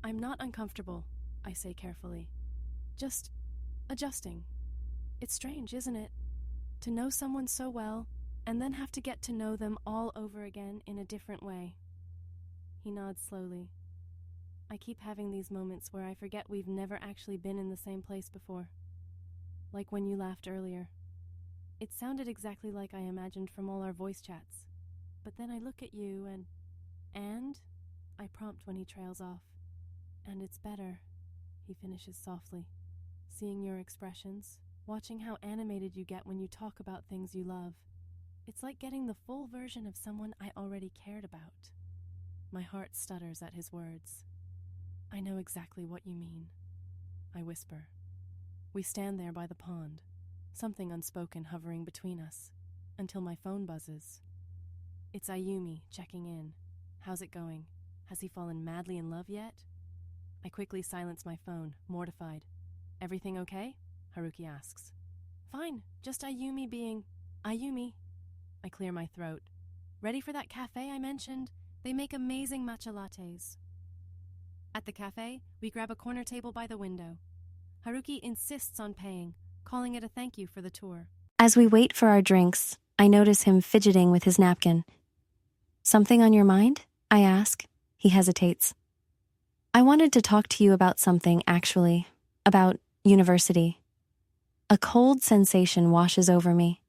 I'm not uncomfortable, I say carefully. Just adjusting. It's strange, isn't it? To know someone so well, and then have to get to know them all over again in a different way. He nods slowly. I keep having these moments where I forget we've never actually been in the same place before. Like when you laughed earlier. It sounded exactly like I imagined from all our voice chats. But then I look at you and I prompt when he trails off. And it's better, he finishes softly. Seeing your expressions, watching how animated you get when you talk about things you love. It's like getting the full version of someone I already cared about. My heart stutters at his words. I know exactly what you mean, I whisper. We stand there by the pond, something unspoken hovering between us, until my phone buzzes. It's Ayumi checking in. How's it going? Has he fallen madly in love yet? I quickly silence my phone, mortified. Everything okay? Haruki asks. Fine, just Ayumi being Ayumi. I clear my throat. Ready for that cafe I mentioned? They make amazing matcha lattes. At the cafe, we grab a corner table by the window. Haruki insists on paying, calling it a thank you for the tour. As we wait for our drinks, I notice him fidgeting with his napkin. Something on your mind? I ask. He hesitates. I wanted to talk to you about something, actually. About university. A cold sensation washes over me.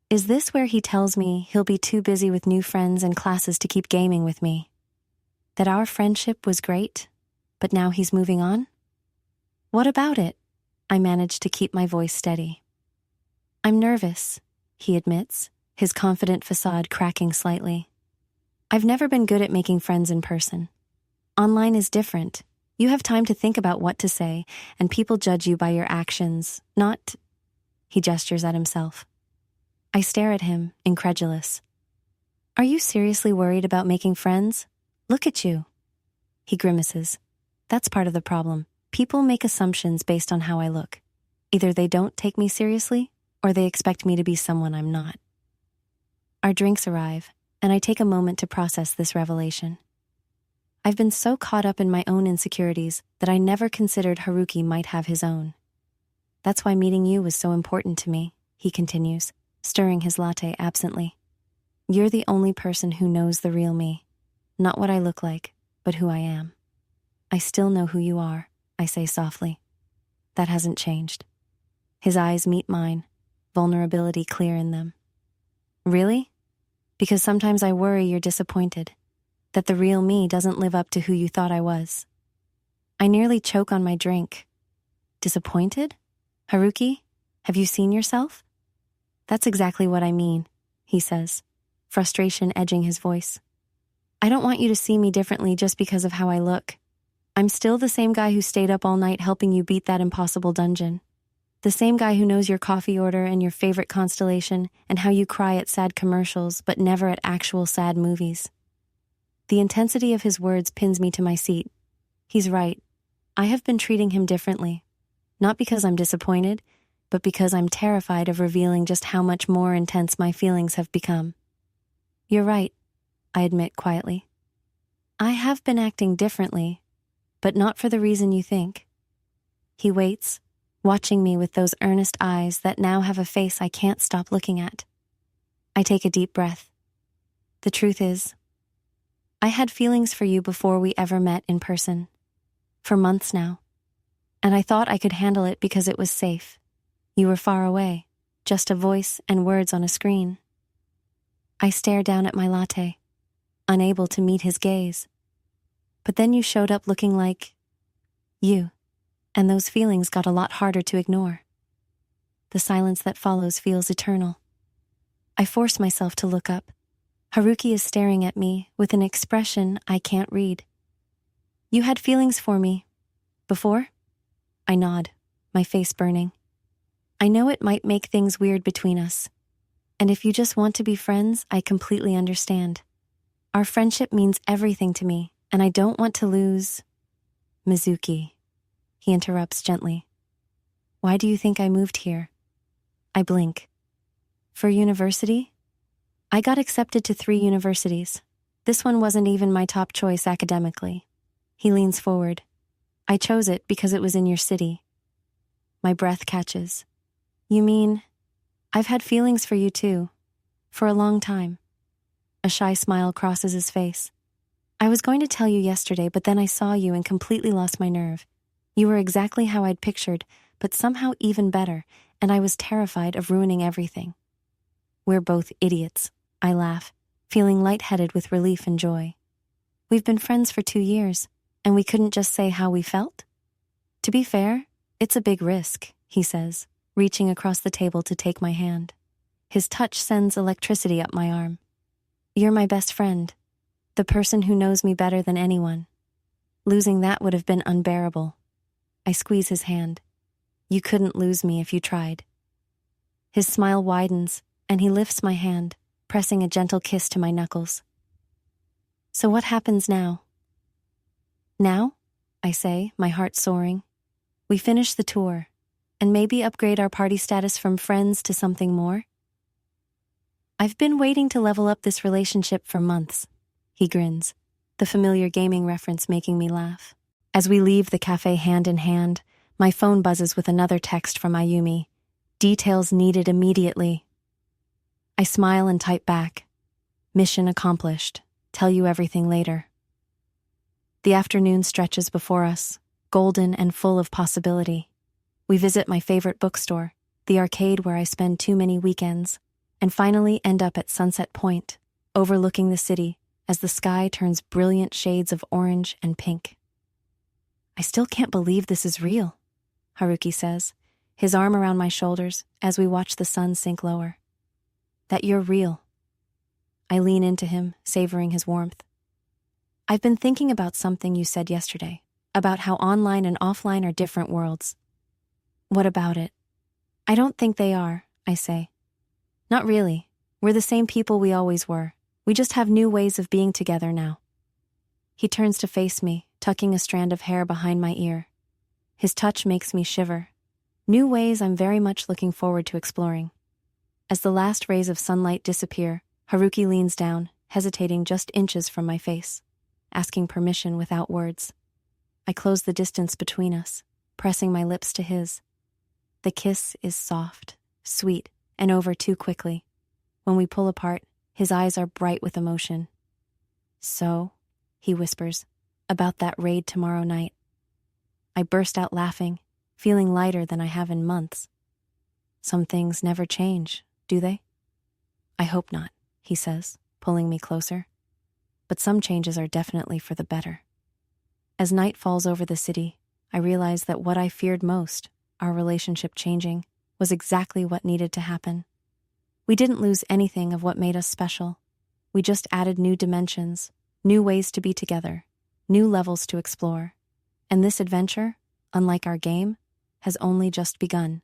Is this where he tells me he'll be too busy with new friends and classes to keep gaming with me? That our friendship was great, but now he's moving on? What about it? I manage to keep my voice steady. I'm nervous, he admits, his confident facade cracking slightly. I've never been good at making friends in person. Online is different. You have time to think about what to say, and people judge you by your actions, not... He gestures at himself. I stare at him, incredulous. Are you seriously worried about making friends? Look at you. He grimaces. That's part of the problem. People make assumptions based on how I look. Either they don't take me seriously, or they expect me to be someone I'm not. Our drinks arrive, and I take a moment to process this revelation. I've been so caught up in my own insecurities that I never considered Haruki might have his own. That's why meeting you was so important to me, he continues, stirring his latte absently. You're the only person who knows the real me. Not what I look like, but who I am. I still know who you are, I say softly. That hasn't changed. His eyes meet mine, vulnerability clear in them. Really? Because sometimes I worry you're disappointed, that the real me doesn't live up to who you thought I was. I nearly choke on my drink. Disappointed? Haruki, have you seen yourself? That's exactly what I mean, he says, frustration edging his voice. I don't want you to see me differently just because of how I look. I'm still the same guy who stayed up all night helping you beat that impossible dungeon. The same guy who knows your coffee order and your favorite constellation and how you cry at sad commercials but never at actual sad movies. The intensity of his words pins me to my seat. He's right. I have been treating him differently. Not because I'm disappointed, but because I'm terrified of revealing just how much more intense my feelings have become. You're right, I admit quietly. I have been acting differently, but not for the reason you think. He waits, watching me with those earnest eyes that now have a face I can't stop looking at. I take a deep breath. The truth is, I had feelings for you before we ever met in person. For months now. And I thought I could handle it because it was safe. You were far away, just a voice and words on a screen. I stare down at my latte, unable to meet his gaze. But then you showed up looking like you, and those feelings got a lot harder to ignore. The silence that follows feels eternal. I force myself to look up. Haruki is staring at me with an expression I can't read. You had feelings for me. Before? I nod, my face burning. I know it might make things weird between us. And if you just want to be friends, I completely understand. Our friendship means everything to me, and I don't want to lose... Mizuki. He interrupts gently. Why do you think I moved here? I blink. For university? I got accepted to 3 universities. This one wasn't even my top choice academically. He leans forward. I chose it because it was in your city. My breath catches. You mean, I've had feelings for you too, for a long time. A shy smile crosses his face. I was going to tell you yesterday, but then I saw you and completely lost my nerve. You were exactly how I'd pictured, but somehow even better, and I was terrified of ruining everything. We're both idiots, I laugh, feeling lightheaded with relief and joy. We've been friends for 2 years. And we couldn't just say how we felt? To be fair, it's a big risk, he says, reaching across the table to take my hand. His touch sends electricity up my arm. You're my best friend, the person who knows me better than anyone. Losing that would have been unbearable. I squeeze his hand. You couldn't lose me if you tried. His smile widens, and he lifts my hand, pressing a gentle kiss to my knuckles. So what happens now? Now, I say, my heart soaring, we finish the tour and maybe upgrade our party status from friends to something more? I've been waiting to level up this relationship for months. He grins, the familiar gaming reference making me laugh. As we leave the cafe hand in hand, my phone buzzes with another text from Ayumi. Details needed immediately. I smile and type back. Mission accomplished. Tell you everything later. The afternoon stretches before us, golden and full of possibility. We visit my favorite bookstore, the arcade where I spend too many weekends, and finally end up at Sunset Point, overlooking the city as the sky turns brilliant shades of orange and pink. I still can't believe this is real, Haruki says, his arm around my shoulders as we watch the sun sink lower. That you're real. I lean into him, savoring his warmth. I've been thinking about something you said yesterday, about how online and offline are different worlds. What about it? I don't think they are, I say. Not really. We're the same people we always were. We just have new ways of being together now. He turns to face me, tucking a strand of hair behind my ear. His touch makes me shiver. New ways I'm very much looking forward to exploring. As the last rays of sunlight disappear, Haruki leans down, hesitating just inches from my face, asking permission without words. I close the distance between us, pressing my lips to his. The kiss is soft, sweet, and over too quickly. When we pull apart, his eyes are bright with emotion. So, he whispers, about that raid tomorrow night. I burst out laughing, feeling lighter than I have in months. Some things never change, do they? I hope not, he says, pulling me closer. But some changes are definitely for the better. As night falls over the city, I realize that what I feared most, our relationship changing, was exactly what needed to happen. We didn't lose anything of what made us special. We just added new dimensions, new ways to be together, new levels to explore. And this adventure, unlike our game, has only just begun.